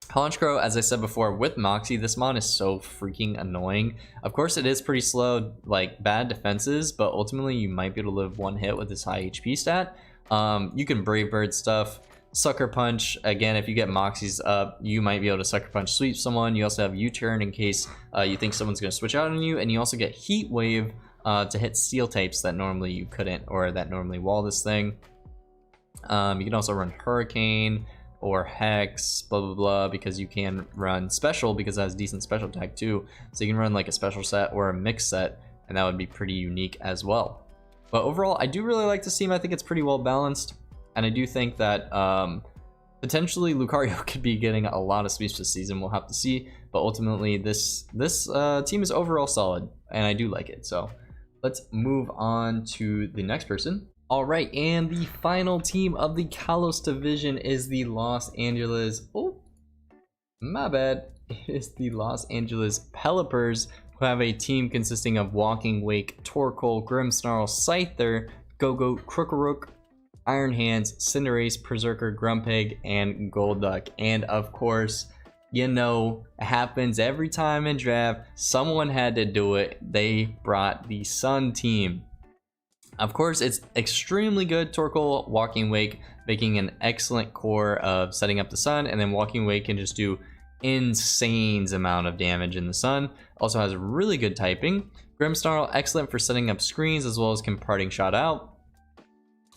Honchkrow, as I said before, with Moxie, this mon is so freaking annoying. Of course, it is pretty slow, like bad defenses, but ultimately you might be able to live one hit with this high HP stat. You can Brave Bird stuff, Sucker Punch. Again, if you get Moxies up, you might be able to Sucker Punch sweep someone. You also have U-turn in case you think someone's going to switch out on you, and you also get Heat Wave to hit Steel types that normally you couldn't, or that normally wall this thing. You can also run Hurricane or Hex, blah blah blah, because you can run Special, because it has decent special attack too. So you can run like a special set or a mix set, and that would be pretty unique as well. But overall, I do really like this team. I think it's pretty well balanced, and I do think that potentially Lucario could be getting a lot of sweeps this season. We'll have to see, but ultimately this team is overall solid, and I do like it. So let's move on to the next person. All right, and the final team of the Kalos Division is the Los Angeles... Oh, my bad. It is the Los Angeles Pelippers, who have a team consisting of Walking Wake, Torkoal, Grimmsnarl, Scyther, Go-Go, Crookarook, Iron Hands, Cinderace, Berserker, Grumpig, and Golduck. And of course, you know, it happens every time in draft. Someone had to do it. They brought the Sun team. Of course, it's extremely good. Torkoal, Walking Wake, making an excellent core of setting up the Sun, and then Walking Wake can just do insane amount of damage in the Sun. Also has really good typing. Grimmsnarl, excellent for setting up screens as well as can Parting Shot out.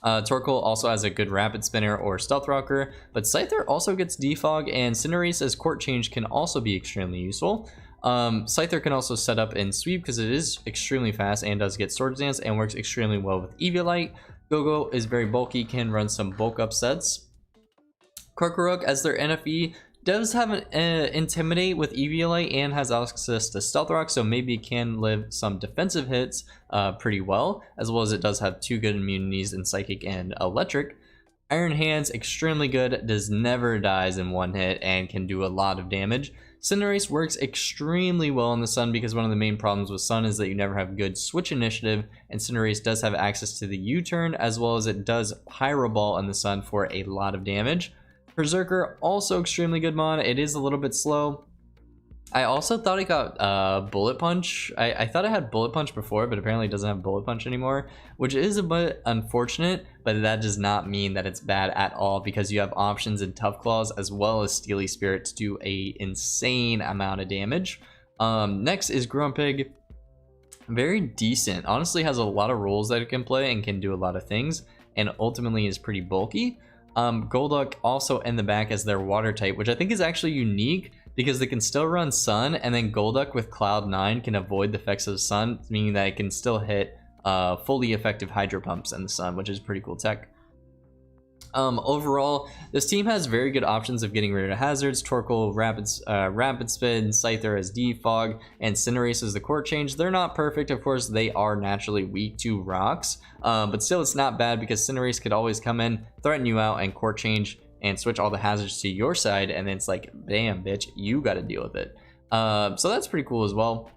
Torkoal also has a good Rapid Spinner or Stealth Rocker, but Scyther also gets Defog, and Cinderace as Court Change can also be extremely useful. Scyther can also set up and sweep because it is extremely fast and does get Swords Dance and works extremely well with Eviolite. Go-Go is very bulky, can run some bulk up sets. Crookarook as their NFE does have an Intimidate with Eviolite and has access to Stealth Rock, so maybe it can live some defensive hits pretty well, as well as it does have 2 good immunities in Psychic and Electric. Iron Hands, extremely good, does never dies in one hit and can do a lot of damage. Cinderace works extremely well in the Sun because one of the main problems with Sun is that you never have good switch initiative, and Cinderace does have access to the U-turn, as well as it does Pyro Ball in the Sun for a lot of damage. Berserker, also extremely good mon. It is a little bit slow. I also thought it got Bullet Punch. I thought it had Bullet Punch before, but apparently it doesn't have Bullet Punch anymore, which is a bit unfortunate, but that does not mean that it's bad at all, because you have options in Tough Claws as well as Steely Spirit to do a insane amount of damage. Next is Grumpig. Very decent. Honestly has a lot of roles that it can play and can do a lot of things, and ultimately is pretty bulky. Golduck also in the back as their water type, which I think is actually unique because they can still run Sun, and then Golduck with Cloud 9 can avoid the effects of Sun, meaning that it can still hit fully effective Hydro Pumps in the Sun, which is pretty cool tech. Overall, this team has very good options of getting rid of hazards. Torkoal, Rapid Spin, Scyther as Defog, and Cinderace as the court change. They're not perfect, of course. They are naturally weak to rocks, but still it's not bad because Cinderace could always come in, threaten you out, and court change and switch all the hazards to your side, and then it's like, damn bitch, you got to deal with it. So that's pretty cool as well.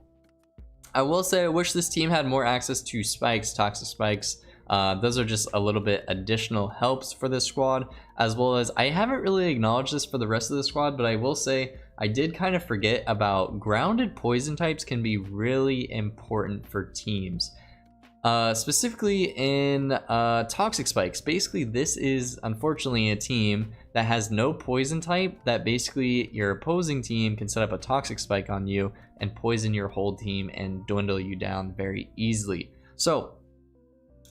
I will say I wish this team had more access to spikes, toxic spikes. Those are just a little bit additional helps for this squad, as well as I haven't really acknowledged this for the rest of the squad, but I will say I did kind of forget about grounded poison types can be really important for teams. Specifically in toxic spikes. Basically, this is unfortunately a team that has no poison type, that basically your opposing team can set up a toxic spike on you and poison your whole team and dwindle you down very easily. So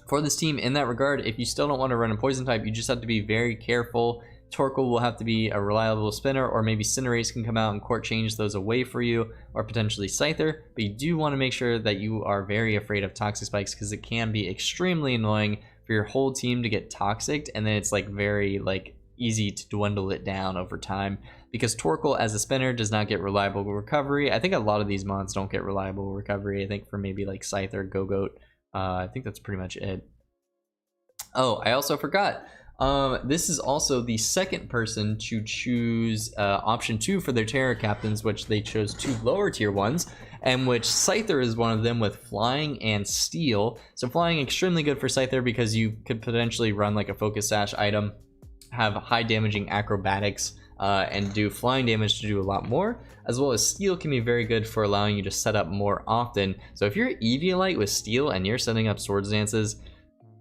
for this team in that regard, if you still don't want to run a poison type, you just have to be very careful. Torkoal will have to be a reliable spinner, or maybe Cinderace can come out and court change those away for you, or potentially Scyther. But you do want to make sure that you are very afraid of toxic spikes, because it can be extremely annoying for your whole team to get toxic, and then it's like very easy to dwindle it down over time, because Torkoal as a spinner does not get reliable recovery. I think a lot of these mods don't get reliable recovery. I think for maybe like Scyther, Go-Goat, I think that's pretty much it. Oh, I also forgot. This is also the second person to choose option 2 for their Tera captains, which they chose 2 lower tier ones, and which Scyther is one of them with flying and steel. So flying extremely good for Scyther because you could potentially run like a focus sash item, have high damaging acrobatics, and do flying damage to do a lot more, as well as steel can be very good for allowing you to set up more often. So if you're Eviolite with steel and you're setting up Swords Dances,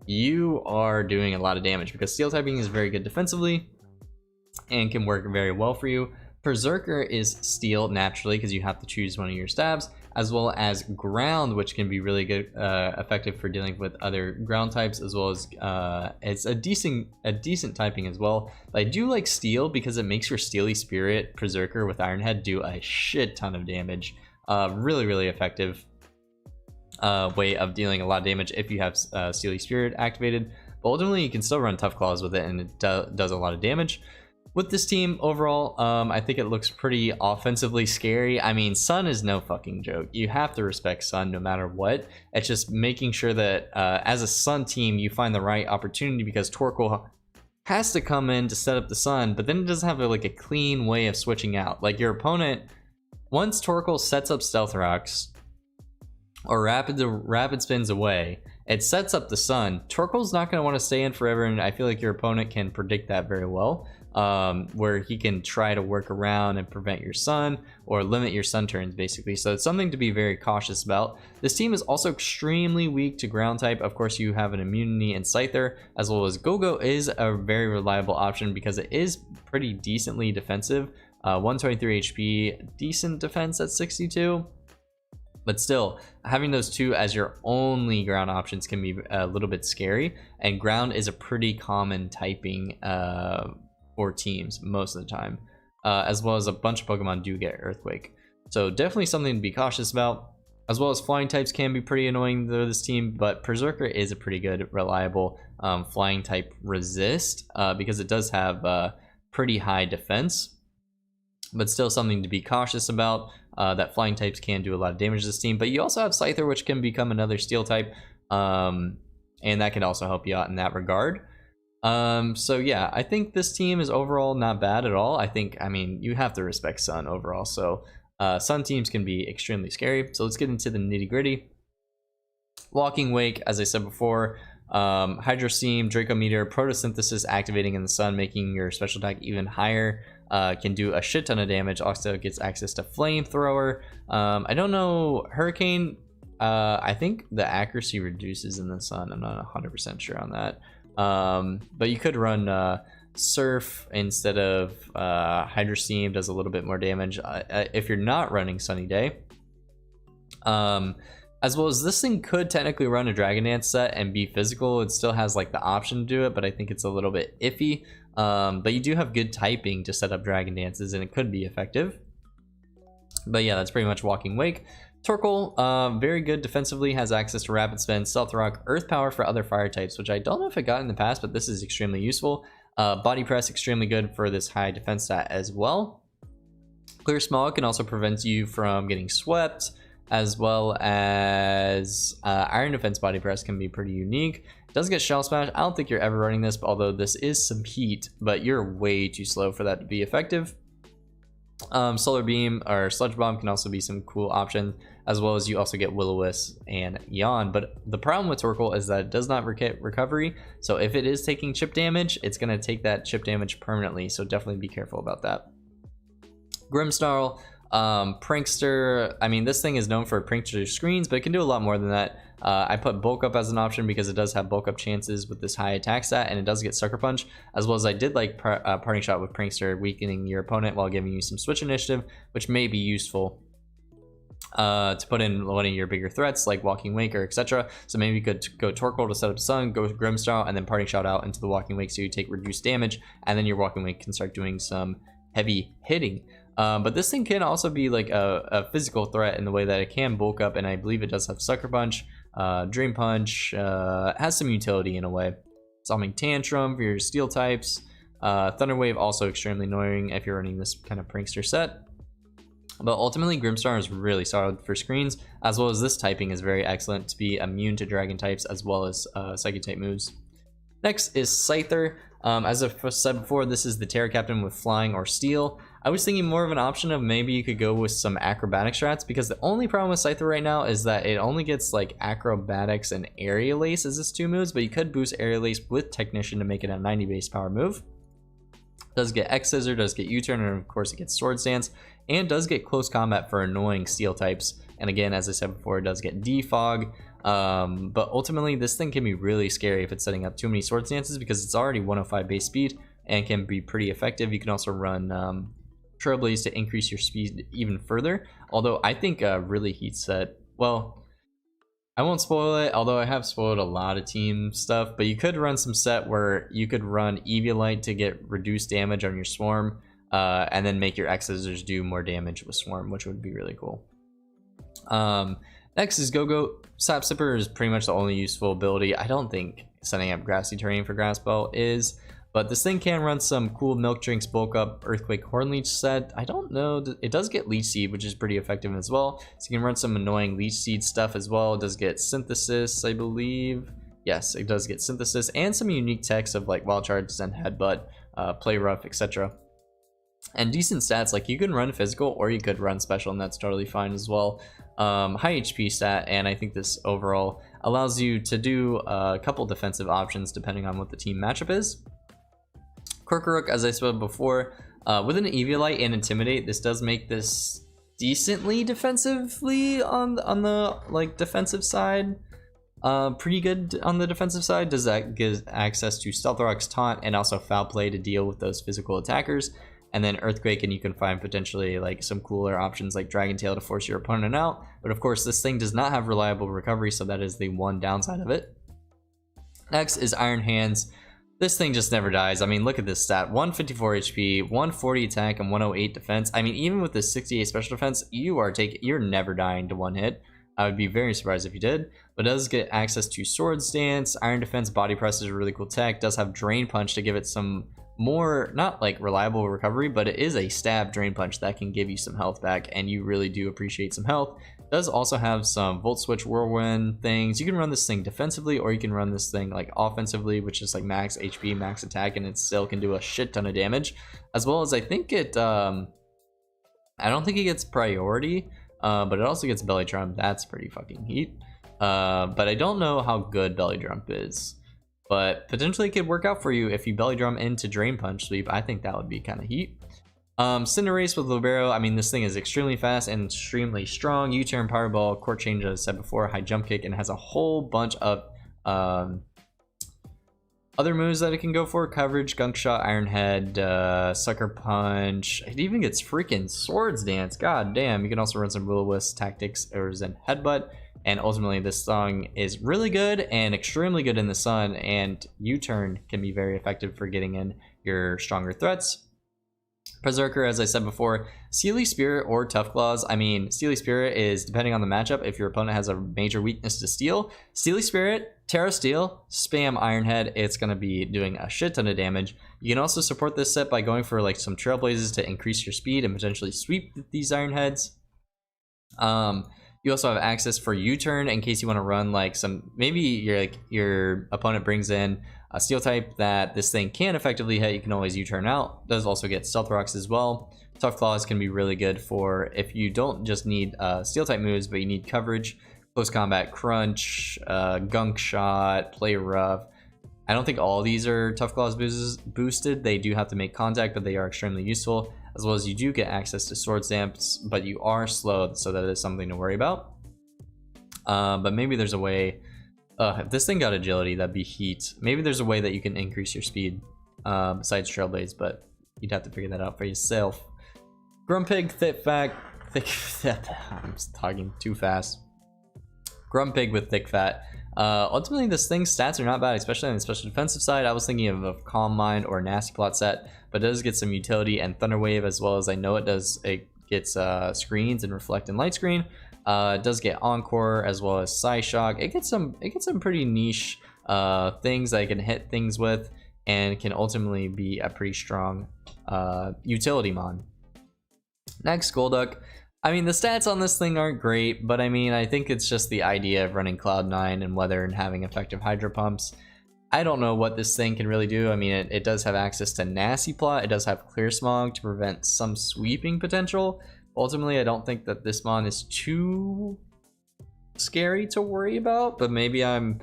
you are doing a lot of damage because steel typing is very good defensively and can work very well for you. Berserker is steel naturally because you have to choose one of your stabs, as well as ground, which can be really good, effective for dealing with other ground types, as well as it's a decent typing as well. But I do like steel because it makes your Steely Spirit Berserker with Iron Head do a shit ton of damage. Really effective way of dealing a lot of damage if you have Steely Spirit activated. But ultimately, you can still run Tough Claws with it, and it does a lot of damage. With this team overall, I think it looks pretty offensively scary. I mean, Sun is no fucking joke. You have to respect Sun no matter what. It's just making sure that as a Sun team, you find the right opportunity, because Torkoal has to come in to set up the Sun, but then it doesn't have a clean way of switching out. Like your opponent, once Torkoal sets up Stealth Rocks or rapid spins away, it sets up the Sun. Torkoal's not going to want to stay in forever, and I feel like your opponent can predict that very well. Where he can try to work around and prevent your Sun or limit your Sun turns, basically. So it's something to be very cautious about. This team is also extremely weak to ground type. Of course, you have an immunity in Scyther, as well as Go-Go is a very reliable option because it is pretty decently defensive. 123 HP, decent defense at 62. But still, having those two as your only ground options can be a little bit scary. And ground is a pretty common typing for teams most of the time, as well as a bunch of Pokemon do get Earthquake. So definitely something to be cautious about, as well as flying types can be pretty annoying to this team, but Berserker is a pretty good, reliable flying type resist because it does have pretty high defense, but still something to be cautious about. That flying types can do a lot of damage to this team, but you also have Scyther, which can become another steel type, and that can also help you out in that regard. So yeah, I think this team is overall not bad at all. I mean, you have to respect Sun overall. So Sun teams can be extremely scary. So let's get into the nitty gritty. Walking Wake, as I said before, Hydro Steam, Draco Meteor, Photosynthesis activating in the Sun, making your special attack even higher. Can do a shit ton of damage. Also gets access to Flamethrower. I don't know, Hurricane. I think the accuracy reduces in the Sun. I'm not 100% sure on that. But you could run Surf instead of Hydro Steam, does a little bit more damage if you're not running Sunny Day. As well as this thing could technically run a Dragonite set and be physical. It still has the option to do it, but I think it's a little bit iffy. But you do have good typing to set up Dragon Dances, and it could be effective. But yeah, that's pretty much Walking Wake. Torkoal, very good defensively, has access to Rapid Spin, Stealth Rock, Earth Power for other fire types, which I don't know if it got in the past, but this is extremely useful. Body Press, extremely good for this high defense stat as well. Clear Smog can also prevent you from getting swept, as well as Iron Defense Body Press can be pretty unique. It does get Shell Smash. I don't think you're ever running this, although this is some heat, but you're way too slow for that to be effective. Solar Beam or Sludge Bomb can also be some cool options, as well as you also get Will-O-Wisp and Yawn. But the problem with Torkoal is that it does not get recovery, so if it is taking chip damage, it's going to take that chip damage permanently, so definitely be careful about that. Grimmsnarl, Prankster, I mean, this thing is known for Prankster screens, but it can do a lot more than that. I put Bulk Up as an option because it does have Bulk Up chances with this high attack stat, and it does get Sucker Punch, as well as I did like Parting Shot with Prankster, weakening your opponent while giving you some switch initiative, which may be useful to put in one of your bigger threats like Walking Wake or etc. So maybe you could go Torkoal to set up Sun, go Grimmsnarl, and then Parting Shot out into the Walking Wake so you take reduced damage, and then your Walking Wake can start doing some heavy hitting. But this thing can also be like a physical threat in the way that it can bulk up, and I believe it does have Sucker Punch, Dream Punch, has some utility in a way. Something Tantrum for your steel types. Thunder Wave also extremely annoying if you're running this kind of Prankster set. But ultimately, Grimmsnarl is really solid for screens, as well as this typing is very excellent to be immune to Dragon types as well as Psychic type moves. Next is Scyther. As I said before, this is the Tera Captain with Flying or Steel. I was thinking more of an option of maybe you could go with some acrobatic strats, because the only problem with Scyther right now is that it only gets like acrobatics and aerial ace as its 2 moves, but you could boost aerial ace with Technician to make it a 90 base power move. Does get X Scissor, does get U-turn, and of course it gets Sword Stance, and does get Close Combat for annoying steel types. And again, as I said before, it does get Defog. But ultimately, this thing can be really scary if it's setting up too many Sword Stances, because it's already 105 base speed and can be pretty effective. You can also run Trailblaze to increase your speed even further. Although I think really heat set, well, I won't spoil it, although I have spoiled a lot of team stuff, but you could run some set where you could run Eviolite to get reduced damage on your Swarm, and then make your X Scissors do more damage with Swarm, which would be really cool. Next is Go-Go. Sap Sipper is pretty much the only useful ability. I don't think setting up Grassy Terrain for Grass Belt is, but this thing can run some cool Milk Drinks, Bulk Up, Earthquake, Horn Leech set. I don't know, it does get Leech Seed, which is pretty effective as well. So you can run some annoying Leech Seed stuff as well. It does get Synthesis, I believe. Yes, it does get Synthesis, and some unique techs of like Wild Charge, Zen Headbutt, Play Rough, etc. And decent stats, like you can run physical or you could run special, and that's totally fine as well. High HP stat, and I think this overall allows you to do a couple defensive options depending on what the team matchup is. Korkorok, as I said before, with an Eviolite and Intimidate, this does make this decently defensively on the like defensive side. Pretty good on the defensive side. Does that give access to Stealth Rock's Taunt and also Foul Play to deal with those physical attackers. And then Earthquake, and you can find potentially like some cooler options like Dragon Tail to force your opponent out. But of course, this thing does not have reliable recovery, so that is the one downside of it. Next is Iron Hands. This thing just never dies. I mean, look at this stat: 154 HP, 140 attack, and 108 defense. I mean, even with this 68 special defense, you're never dying to one hit. I would be very surprised if you did. But it does get access to Sword Stance, Iron Defense, Body Press is a really cool tech. Does have Drain Punch to give it some more, not like reliable recovery, but it is a stab Drain Punch that can give you some health back, and you really do appreciate some health. It does also have some Volt Switch, Whirlwind things. You can run this thing defensively, or you can run this thing like offensively, which is like max HP, max attack, and it still can do a shit ton of damage. As well as I think it, I don't think it gets priority, but it also gets Belly Drum. That's pretty fucking heat. But I don't know how good Belly Drum is. But potentially it could work out for you if you Belly Drum into Drain Punch sweep. I think that would be kind of heat. Cinderace with Libero. I mean, this thing is extremely fast and extremely strong. U-turn, Powerball, Court Change, as I said before, High Jump Kick, and has a whole bunch of other moves that it can go for. Coverage, Gunk Shot, Iron Head, Sucker Punch. It even gets freaking Swords Dance. God damn. You can also run some Will-O-Wisp, Tactics, or Zen Headbutt. And ultimately, this song is really good and extremely good in the sun, and U-turn can be very effective for getting in your stronger threats. Berserker, as I said before, Steely Spirit or Tough Claws. I mean, Steely Spirit is depending on the matchup. If your opponent has a major weakness to steel, Steely Spirit, Tera Steel, spam Iron Head. It's going to be doing a shit ton of damage. You can also support this set by going for like some Trailblazes to increase your speed and potentially sweep these Iron Heads. You also have access for U-turn in case you want to run like some, maybe your opponent brings in a steel type that this thing can effectively hit. You can always U-turn out. Does also get stealth rocks as well. Tough Claws can be really good for if you don't just need steel type moves, but you need coverage, close combat, crunch, gunk shot, play rough. I don't think all these are Tough Claws boosted. They do have to make contact, but they are extremely useful, as well as you do get access to sword stamps, but you are slowed, so that is something to worry about. But maybe there's a way, if this thing got agility, that'd be heat. Maybe there's a way that you can increase your speed besides Trailblades, but you'd have to figure that out for yourself. Grumpig, I'm talking too fast. Grumpig with thick fat. Ultimately, this thing's stats are not bad, especially on the special defensive side. I was thinking of a Calm Mind or Nasty Plot set, but it does get some utility and Thunder Wave, as well as I know it gets screens and Reflect and Light Screen. It does get Encore as well as Psyshock. It gets some pretty niche things that I can hit things with, and can ultimately be a pretty strong utility mon. Next, Golduck. I mean, the stats on this thing aren't great, but I mean, I think it's just the idea of running Cloud9 and weather and having effective Hydro Pumps. I don't know what this thing can really do. I mean, it does have access to Nasty Plot. It does have Clear Smog to prevent some sweeping potential. Ultimately, I don't think that this mon is too scary to worry about, but maybe I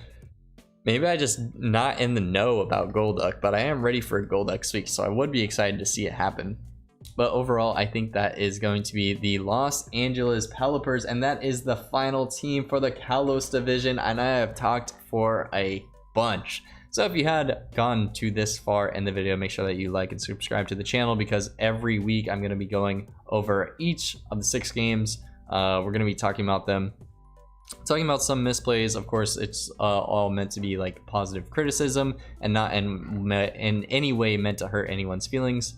just not in the know about Golduck, but I am ready for a Golduck sweep, so I would be excited to see it happen. But overall, I think that is going to be the Los Angeles Pelippers, and that is the final team for the Kalos Division, and I have talked for a bunch. So if you had gone to this far in the video, make sure that you like and subscribe to the channel, because every week I'm going to be going over each of the 6 games. We're going to be talking about them, talking about some misplays. Of course, it's all meant to be like positive criticism and not in any way meant to hurt anyone's feelings.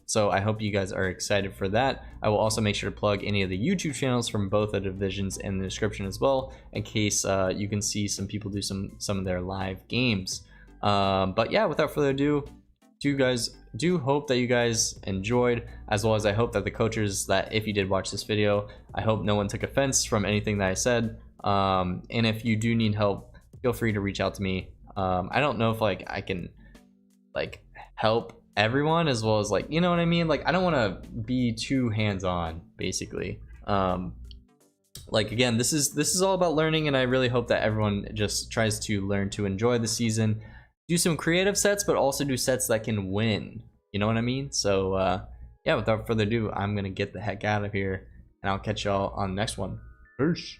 So I hope you guys are excited for that. I will also make sure to plug any of the YouTube channels from both the divisions in the description as well, in case you can see some people do some of their live games. But yeah, without further ado, do hope that you guys enjoyed, as well as I hope that the coaches, that if you did watch this video, I hope no one took offense from anything that I said. And if you do need help, feel free to reach out to me. I don't know if like I can like help everyone, as well as like, you know what I mean, like I don't want to be too hands-on basically. Like again, this is all about learning, and I really hope that everyone just tries to learn to enjoy the season, do some creative sets, but also do sets that can win, you know what I mean? So yeah, without further ado, I'm gonna get the heck out of here, and I'll catch y'all on the next one. Peace.